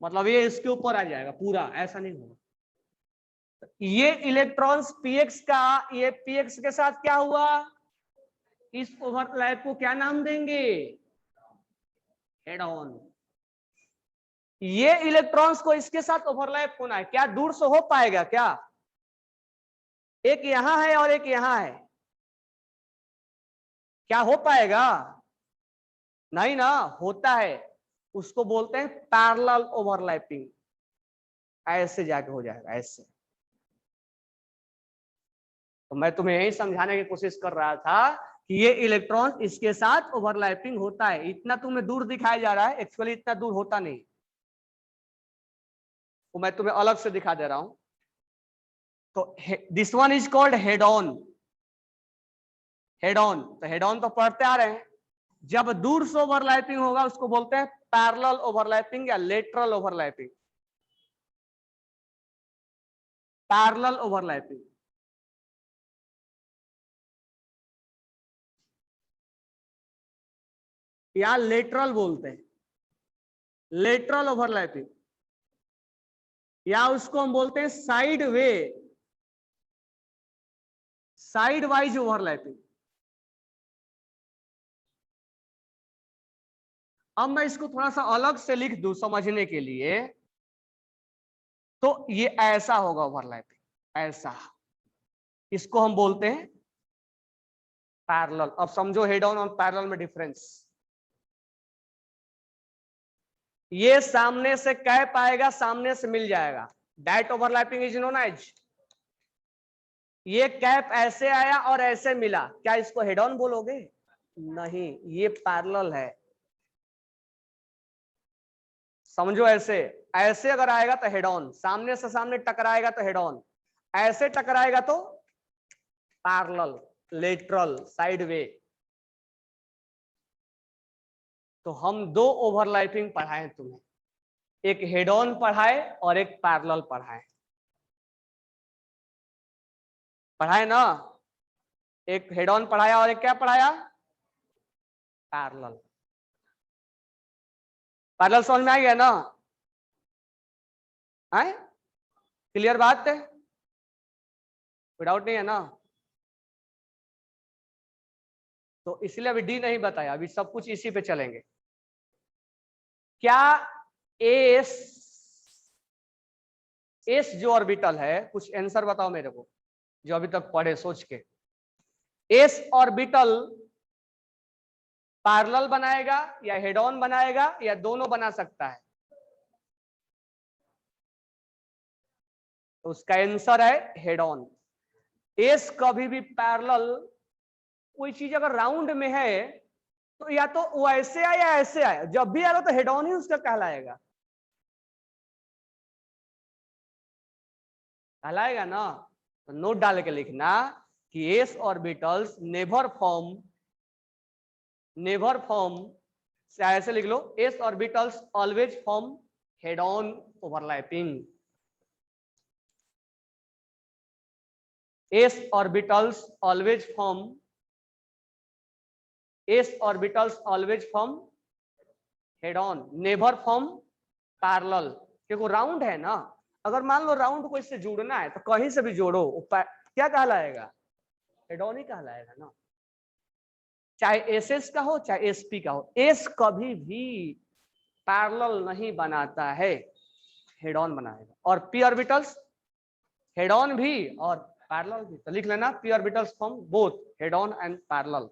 मतलब ये इसके ऊपर आ जाएगा पूरा, ऐसा नहीं होगा। ये इलेक्ट्रॉन्स px का, ये px के साथ क्या हुआ? इस ओवरलैप को क्या नाम देंगे? Head on. ये इलेक्ट्रॉन्स को इसके साथ ओवरलैप होना है, क्या दूर से हो पाएगा क्या? एक यहां है और एक यहां है, क्या हो पाएगा? नहीं ना, होता है, उसको बोलते हैं पैरेलल ओवरलैपिंग, ऐसे जाके हो जाएगा ऐसे। तो मैं तुम्हें यही समझाने की कोशिश कर रहा था कि ये इलेक्ट्रॉन इसके साथ ओवरलैपिंग होता है, इतना तुम्हें दूर दिखाया जा रहा है, एक्चुअली इतना दूर होता नहीं, तो मैं तुम्हें अलग से दिखा दे रहा हूं। तो this one is called head on, head on, तो हेड ऑन तो पढ़ते आ रहे हैं, जब दूर से ओवरलैपिंग होगा उसको बोलते हैं पैरेलल ओवरलैपिंग या लेटरल ओवरलैपिंग, पैरेलल ओवरलैपिंग या लेटरल बोलते हैं, लेटरल ओवरलैपिंग, या उसको हम बोलते हैं side way, side wise overlapping. अब मैं इसको थोड़ा सा अलग से लिख दूं समझने के लिए, तो ये ऐसा होगा ओवरलैपिंग, ऐसा, इसको हम बोलते हैं पैरेलल। अब समझो हेड ऑन और पैरेलल में डिफरेंस, ये सामने से कैप आएगा, सामने से मिल जाएगा, direct overlapping is known as. ये कैप ऐसे आया और ऐसे मिला, क्या इसको हेड ऑन बोलोगे? नहीं, ये पैरेलल है, समझो, ऐसे ऐसे अगर आएगा तो हेड ऑन, सामने से सामने टकराएगा तो हेड ऑन, ऐसे टकराएगा तो पैरेलल, लेटरल, साइड वे। तो हम दो ओवरलैपिंग पढ़ाए तुम्हें, एक हेड ऑन पढ़ाए और एक पैरेलल पढ़ाए, पढ़ाए ना? एक हेड ऑन पढ़ाया और एक क्या पढ़ाया? पैरेलल। पैरेलल समझ में आ गया ना? है क्लियर बात है? कोई डाउट नहीं है ना? तो इसलिए अभी डी नहीं बताया, अभी सब कुछ इसी पे चलेंगे। क्या एस जो ऑर्बिटल है, कुछ आंसर बताओ मेरे को जो अभी तक पढ़े सोच के। एस ऑर्बिटल पैरेलल बनाएगा या हेड ऑन बनाएगा या दोनों बना सकता है? तो उसका आंसर है हेड ऑन। एस कभी भी पैरेलल, कोई चीज अगर राउंड में है तो या तो वो ऐसे आए या ऐसे आए, जब भी आएगा तो हेड ऑन ही उसका कहलाएगा, कहलाएगा ना। तो नोट डाल के लिखना कि एस ऑर्बिटल्स नेवर फॉर्म ऐसे लिख लो, S orbitals always form head on overlapping. s orbitals always form head on, never form parallel। क्योंकि राउंड है ना, अगर मान लो राउंड को इससे जोड़ना है तो कहीं से भी जोड़ो, क्या कहलाएगा? हेड ऑन ही कहलाएगा ना, चाहे एसएस का हो चाहे एसपी का हो। एस कभी भी पैरेलल नहीं बनाता है, हेड ऑन बनाएगा। और पी ऑर्बिटल्स हेड ऑन भी और पैरेलल भी। तो लिख लेना P orbitals form both head on and parallel.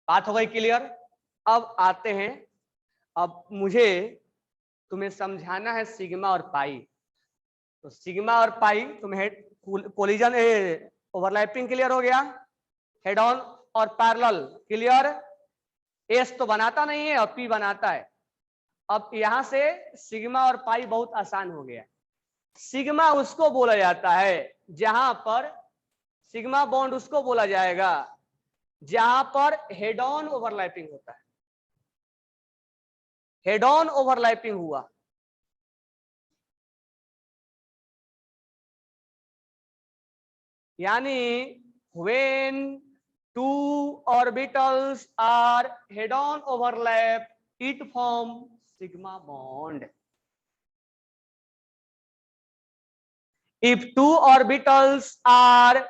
बात हो गई क्लियर? अब आते हैं, अब मुझे तुम्हें समझाना है सिग्मा और पाई। तो सिग्मा और पाई तुम्हें कोलिजन ओवरलैपिंग क्लियर हो गया, हेड ऑन और पैरेलल क्लियर। एस तो बनाता नहीं है और पी बनाता है। अब यहां से सिग्मा और पाई बहुत आसान हो गया। सिग्मा उसको बोला जाता है जहां पर, सिग्मा बॉन्ड उसको बोला जाएगा जहां पर हेड ऑन ओवरलैपिंग होता है। हेड ऑन ओवरलैपिंग हुआ, यानी when two orbitals are head on overlap it form sigma bond। if two orbitals are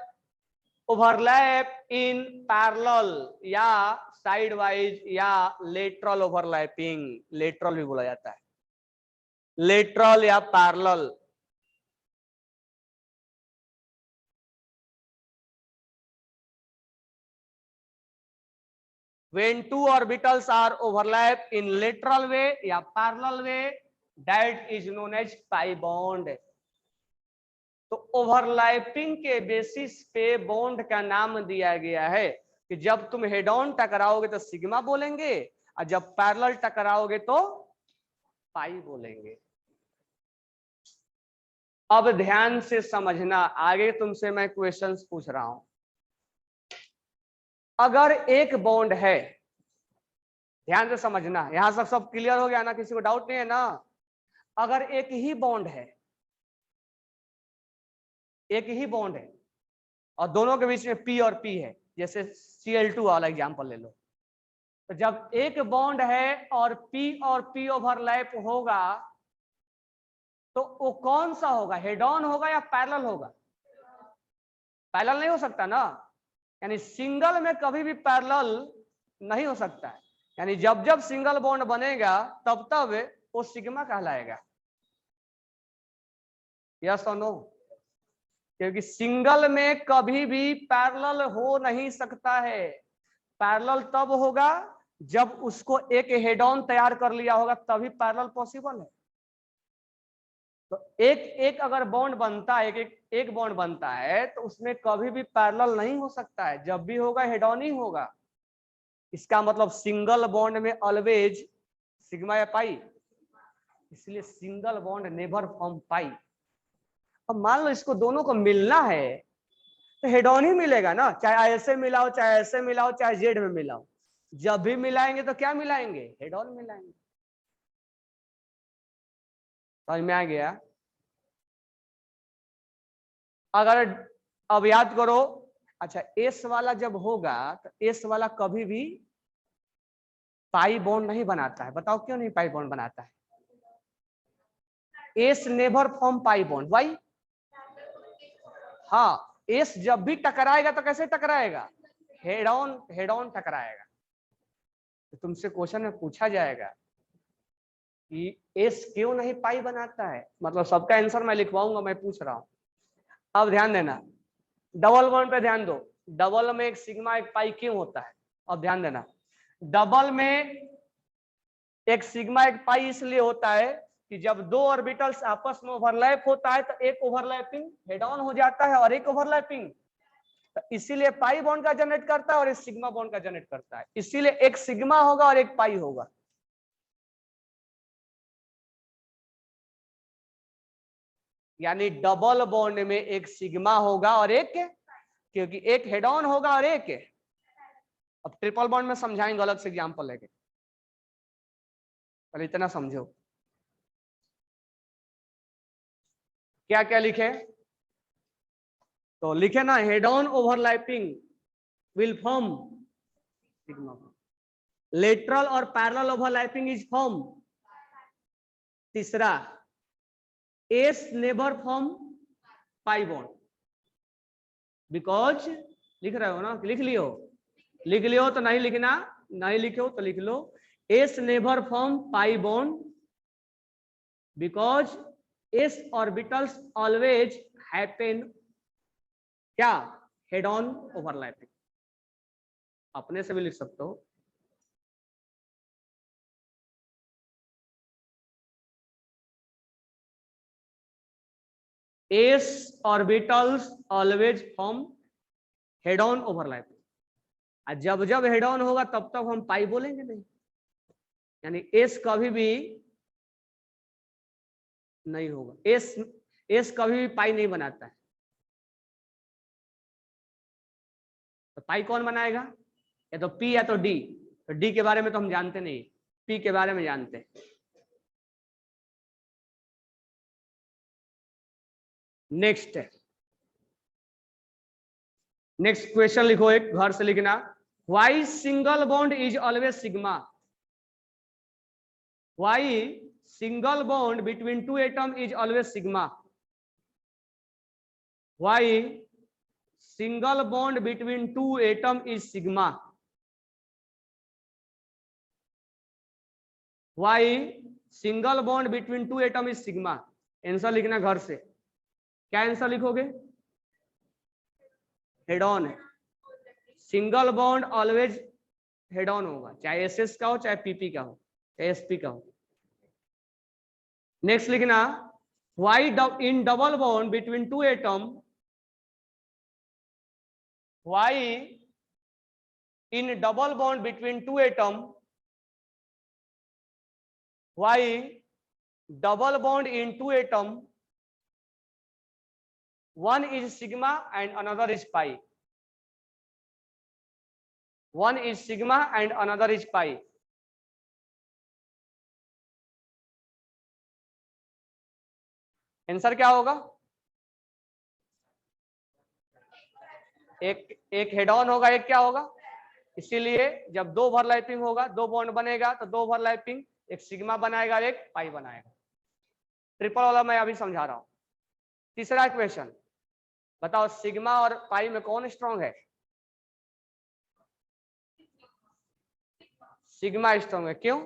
overlap in parallel या साइडवाइज या लेटरल ओवरलैपिंग, लेटरल भी बोला जाता है, लेटरल या parallel. when two orbitals are overlap in lateral way या parallel way that is known as pi bond। तो overlapping के बेसिस पे बॉन्ड का नाम दिया गया है कि जब तुम हेड ऑन टकराओगे तो सिग्मा बोलेंगे और जब पैरेलल टकराओगे तो पाई बोलेंगे। अब ध्यान से समझना, आगे तुमसे मैं क्वेश्चंस पूछ रहा हूं। अगर एक बॉन्ड है, ध्यान से समझना, यहां सब क्लियर हो गया ना, किसी को डाउट नहीं है ना? अगर एक ही बॉन्ड है, एक ही बॉन्ड है और दोनों के बीच में पी और पी है, जैसे Cl2 वाला एग्जांपल ले लो, तो जब एक बॉन्ड है और पी ओवरलैप होगा तो वो कौन सा होगा, हेड ऑन होगा या पैरेलल होगा? पैरेलल नहीं हो सकता ना, यानी सिंगल में कभी भी पैरेलल नहीं हो सकता है। यानी जब जब सिंगल बॉन्ड बनेगा तब तब वो सिग्मा कहलाएगा। यस और नो? क्योंकि सिंगल में कभी भी पैरेलल हो नहीं सकता है। पैरेलल तब होगा जब उसको एक हेड ऑन तैयार कर लिया होगा, तभी पैरेलल पॉसिबल है। तो एक एक अगर बॉन्ड बनता है, एक बॉन्ड बनता है तो उसमें कभी भी पैरेलल नहीं हो सकता है, जब भी होगा हेड ऑन ही होगा। इसका मतलब सिंगल बॉन्ड में ऑलवेज सिग्मा या पाई, इसलिए सिंगल बॉन्ड नेवर फॉर्म पाई। अब मान लो इसको दोनों को मिलना है तो हेड ऑन ही मिलेगा ना, चाहे ऐसे मिलाओ चाहे ऐसे मिलाओ चाहे जेड में मिलाओ, जब भी मिलाएंगे तो क्या मिलाएंगे, हेड ऑन मिलाएंगे। समझ में आ गया? अगर अब याद करो, अच्छा एस वाला जब होगा तो एस वाला कभी भी पाई बॉन्ड नहीं बनाता है। बताओ क्यों नहीं पाई बॉन्ड बनाता है? S never form pi bond. Why? हाँ, एस जब भी टकराएगा तो कैसे टकराएगा? Head on टकराएगा। तो तुमसे क्वेश्चन में पूछा जाएगा कि एस क्यों नहीं पाई बनाता है, मतलब सबका आंसर मैं लिखवाऊंगा, मैं पूछ रहा हूं। अब ध्यान देना, डबल बॉन्ड पे ध्यान दो। डबल में एक सिग्मा एक पाई क्यों होता है? अब ध्यान देना, डबल में एक सिग्मा एक पाई इसलिए होता है कि जब दो ऑर्बिटल्स आपस में ओवरलैप होता है तो एक ओवरलैपिंग हेड ऑन हो जाता है और एक ओवरलैपिंग, तो इसीलिए पाई बॉन्ड का जनरेट करता है और एक सिग्मा बॉन्ड का जनरेट करता है। इसीलिए एक सिग्मा होगा और एक पाई होगा। यानी डबल बॉन्ड में एक सिग्मा होगा और एक, क्योंकि एक हेड ऑन होगा और एक, अब ट्रिपल बॉन्ड में समझाएंगे अलग से एग्जांपल लेके, पर इतना समझो। क्या क्या लिखे? तो लिखे ना, head on overlapping will form sigma, lateral और पैरेलल ओवरलैपिंग इज फॉर्म। तीसरा, S never form pi bond because, लिख रहे हो ना, लिख लियो, लिख लियो तो नहीं लिखना, नहीं लिखो तो लिख लो, S never form pi bond because S orbitals always happen क्या? Head on overlapping. अपने से भी लिख सकते हो। S orbitals always form head on overlapping. जब जब हेड ऑन होगा तब तक हम पाई बोलेंगे नहीं, यानी एस कभी भी नहीं होगा। एस कभी भी पाई नहीं बनाता है। तो पाई कौन बनाएगा? या तो पी या तो डी। तो डी के बारे में तो हम जानते नहीं, पी के बारे में जानते हैं। नेक्स्ट क्वेश्चन लिखो, एक घर से लिखना। Why single bond is always sigma? Why single bond between two atom is always sigma? Why single bond between two atom is sigma? Why single bond between two atom is sigma? Answer लिखना घर से। क्या answer लिखोगे? Head on है। Single bond always head on होगा, चाहे SS का हो चाहे पीपी का हो चाहे एसपी का हो। नेक्स्ट लिखना, why in double bond between two atom, why in double bond between two atom, why double bond in two atom, one is sigma and another is pi, one is sigma and another is pi। Answer क्या होगा? एक head on होगा, एक क्या होगा? इसीलिए जब दो ओवरलैपिंग होगा, दो बॉन्ड बनेगा तो दो ओवरलैपिंग, एक सिग्मा बनाएगा एक पाई बनाएगा। ट्रिपल वाला मैं अभी समझा रहा हूं। तीसरा क्वेश्चन, बताओ सिग्मा और पाई में कौन स्ट्रॉन्ग है? सिग्मा स्ट्रॉन्ग है। क्यों?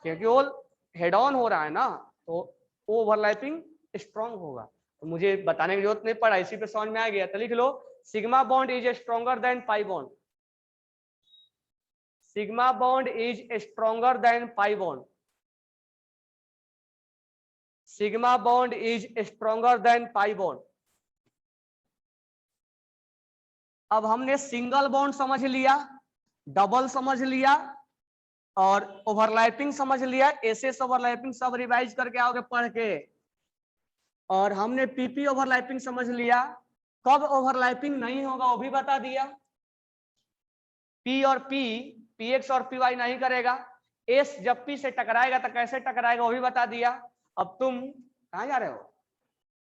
क्योंकि वो हेड ऑन हो रहा है ना, तो वो ओवरलैपिंग स्ट्रॉन्ग होगा। तो मुझे बताने की जरूरत नहीं पड़ा, इसी पे समझ में आ गया। तो लिख लो, sigma bond is stronger than pi bond. Sigma bond is stronger than pi bond. Sigma bond is stronger than pi bond. अब हमने सिंगल बॉन्ड समझ लिया, डबल समझ लिया और ओवरलैपिंग समझ लिया। एसएस ओवरलैपिंग सब रिवाइज करके आओगे पढ़ के। और हमने पीपी ओवरलैपिंग समझ लिया। कब ओवरलैपिंग नहीं होगा वो भी बता दिया। पी और पीएक्स और पीवाई नहीं करेगा। एस जब पी से टकराएगा तो कैसे टकराएगा वो भी बता दिया। अब तुम कहां जा रहे हो?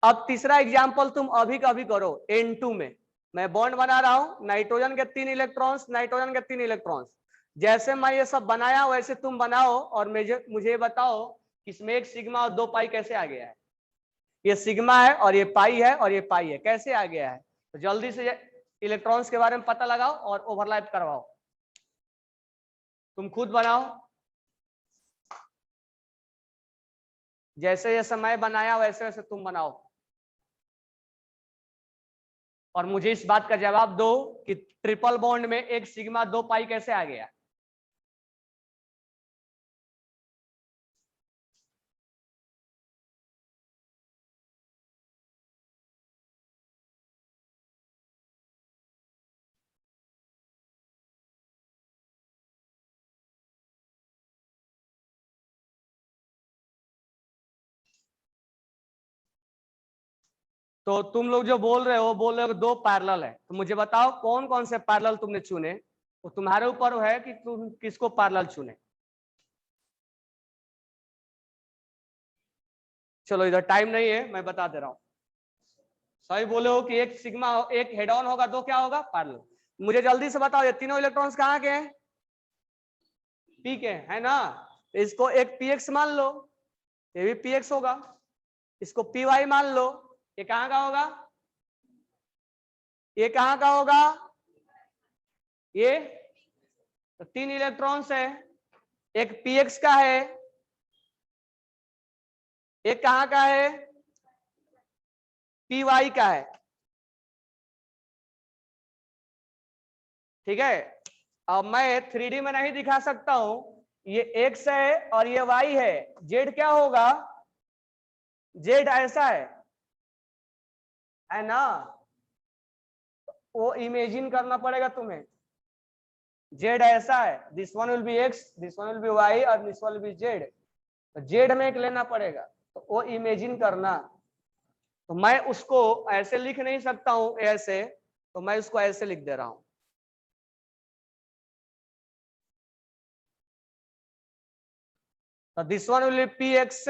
अब तीसरा एग्जाम्पल तुम अभी का अभी करो। N2 में मैं बॉन्ड बना रहा हूं, नाइट्रोजन के 3 इलेक्ट्रॉन्स, नाइट्रोजन के 3 इलेक्ट्रॉन्स। जैसे मैं ये सब बनाया वैसे तुम बनाओ और मुझे बताओ इसमें एक सिग्मा और 2 पाई कैसे आ गया है। ये सिग्मा है और ये पाई है और ये पाई है, कैसे आ गया है? तो जल्दी से इलेक्ट्रॉन्स के बारे में पता लगाओ और ओवरलैप करवाओ। तुम खुद बनाओ, जैसे जैसे मैं बनाया वैसे वैसे तुम बनाओ और मुझे इस बात का जवाब दो कि ट्रिपल बॉन्ड में एक सिग्मा 2 पाई कैसे आ गया। तो तुम लोग जो बोल रहे हो 2 पैरेलल है, तो मुझे बताओ कौन कौन से पैरेलल तुमने चुने, तो तुम्हारे ऊपर है कि तुम किसको पैरेलल चुने। चलो इधर टाइम नहीं है, मैं बता दे रहा हूं। सही बोले हो कि एक सिग्मा एक हेड ऑन होगा, 2 क्या होगा पैरेलल। मुझे जल्दी से बताओ ये तीनों इलेक्ट्रॉन्स कहाँ के हैं? पी के है ना। इसको एक पीएक्स मान लो, ये भी पीएक्स होगा। इसको पी वाई मान लो, ये कहाँ का होगा? ये कहाँ का होगा? ये तो 3 इलेक्ट्रॉन्स है, एक पीएक्स का है, एक कहाँ का है? पी वाई का है। ठीक है, अब मैं 3D में नहीं दिखा सकता हूं, ये एक्स है और ये वाई है, जेड क्या होगा? जेड ऐसा है ना। वो इमेजिन करना पड़ेगा तुम्हें। जेड ऐसा है, this one will be X, this one will be Y और this one will be Z. तो जेड में एक लेना पड़ेगा, तो वो इमेजिन करना। तो मैं उसको ऐसे लिख नहीं सकता हूं ऐसे, तो मैं उसको ऐसे लिख दे रहा हूं। तो this one will be P X,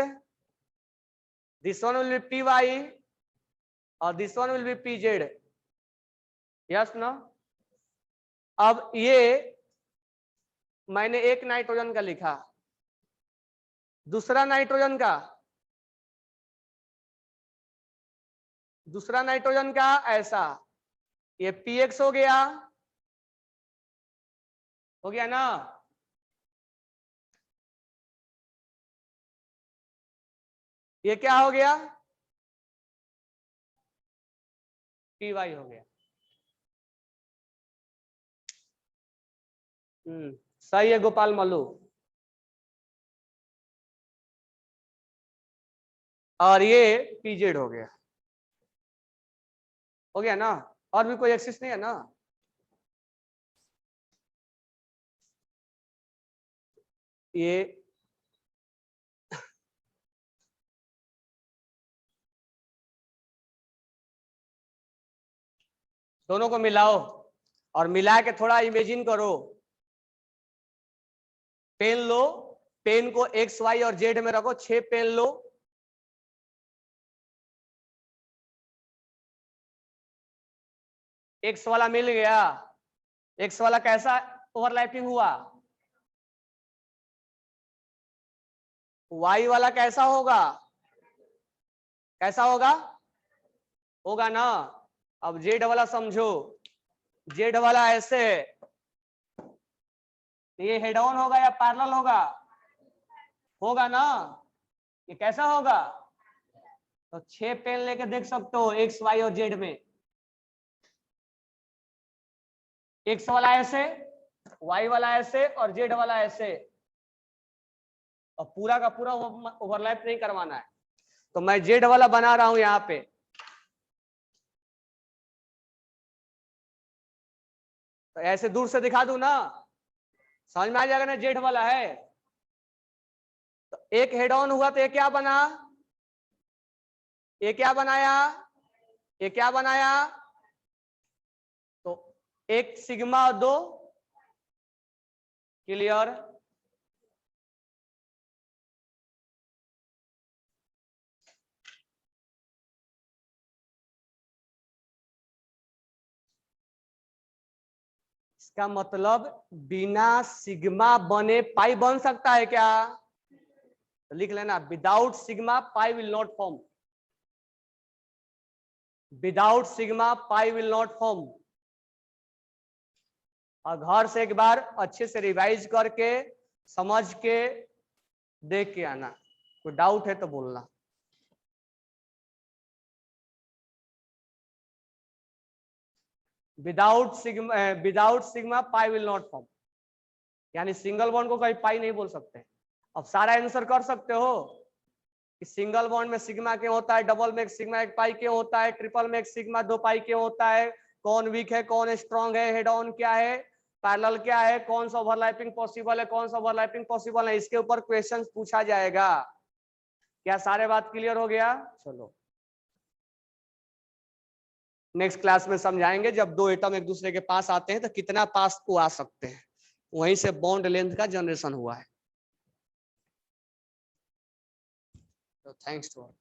this one will be P Y और this one will be P Z. Yes ना। अब ये मैंने एक नाइट्रोजन का लिखा, दूसरा नाइट्रोजन का, दूसरा नाइट्रोजन का ऐसा, ये पीएक्स हो गया ना। ये क्या हो गया? पी वाई हो गया। सही है गोपाल मल्लू। और ये पीजेड हो गया ना। और भी कोई एक्सिस नहीं है ना। ये दोनों को मिलाओ और मिला के थोड़ा इमेजिन करो। पेन लो, पेन को एक्स वाई और जेड में रखो, 6 पेन लो। एक्स वाला मिल गया, एक्स वाला कैसा ओवरलैपिंग हुआ? वाई वाला कैसा होगा? कैसा होगा? होगा ना। अब जेड वाला समझो, जेड वाला ऐसे है, ये हेड ऑन होगा या पैरेलल होगा? होगा ना। ये कैसा होगा? तो 6 पेन लेके देख सकते हो एक्स वाई और जेड में। एक्स वाला ऐसे, वाई वाला ऐसे और जेड वाला ऐसे, और पूरा का पूरा ओवरलैप नहीं करवाना है। तो मैं जेड वाला बना रहा हूं यहाँ पे। तो ऐसे दूर से दिखा दूं ना, समझ में आ जाएगा ना जेड वाला है। तो एक हेड ऑन हुआ तो ये क्या बना? ये क्या बनाया? ये क्या बनाया? तो एक सिग्मा 2, क्लियर। इसका मतलब बिना सिग्मा बने पाई बन सकता है क्या? तो लिख लेना, without sigma pi will not form, without sigma pi will not form. और घर से एक बार अच्छे से रिवाइज करके समझ के देख के आना, कोई डाउट है तो बोलना। Without sigma pi will not form, यानी सिंगल बॉन्ड को कहीं पाई नहीं बोल सकते। अब सारा आंसर कर सकते हो कि सिंगल बॉन्ड में सिग्मा क्यों होता है, डबल में सिग्मा एक पाई क्यों होता है, ट्रिपल में सिग्मा 2 पाई क्यों होता है, कौन वीक है कौन स्ट्रॉन्ग है, हेड ऑन क्या है, पैरेलल क्या है, कौन सा ओवरलैपिंग पॉसिबल है, कौन सा ओवरलैपिंग पॉसिबल है, इसके ऊपर क्वेश्चंस पूछा जाएगा। क्या सारे बात क्लियर हो गया? चलो नेक्स्ट क्लास में समझाएंगे, जब दो एटम एक दूसरे के पास आते हैं तो कितना पास को आ सकते हैं, वहीं से बॉन्ड लेंथ का जनरेशन हुआ है। तो थैंक्स टू ऑल।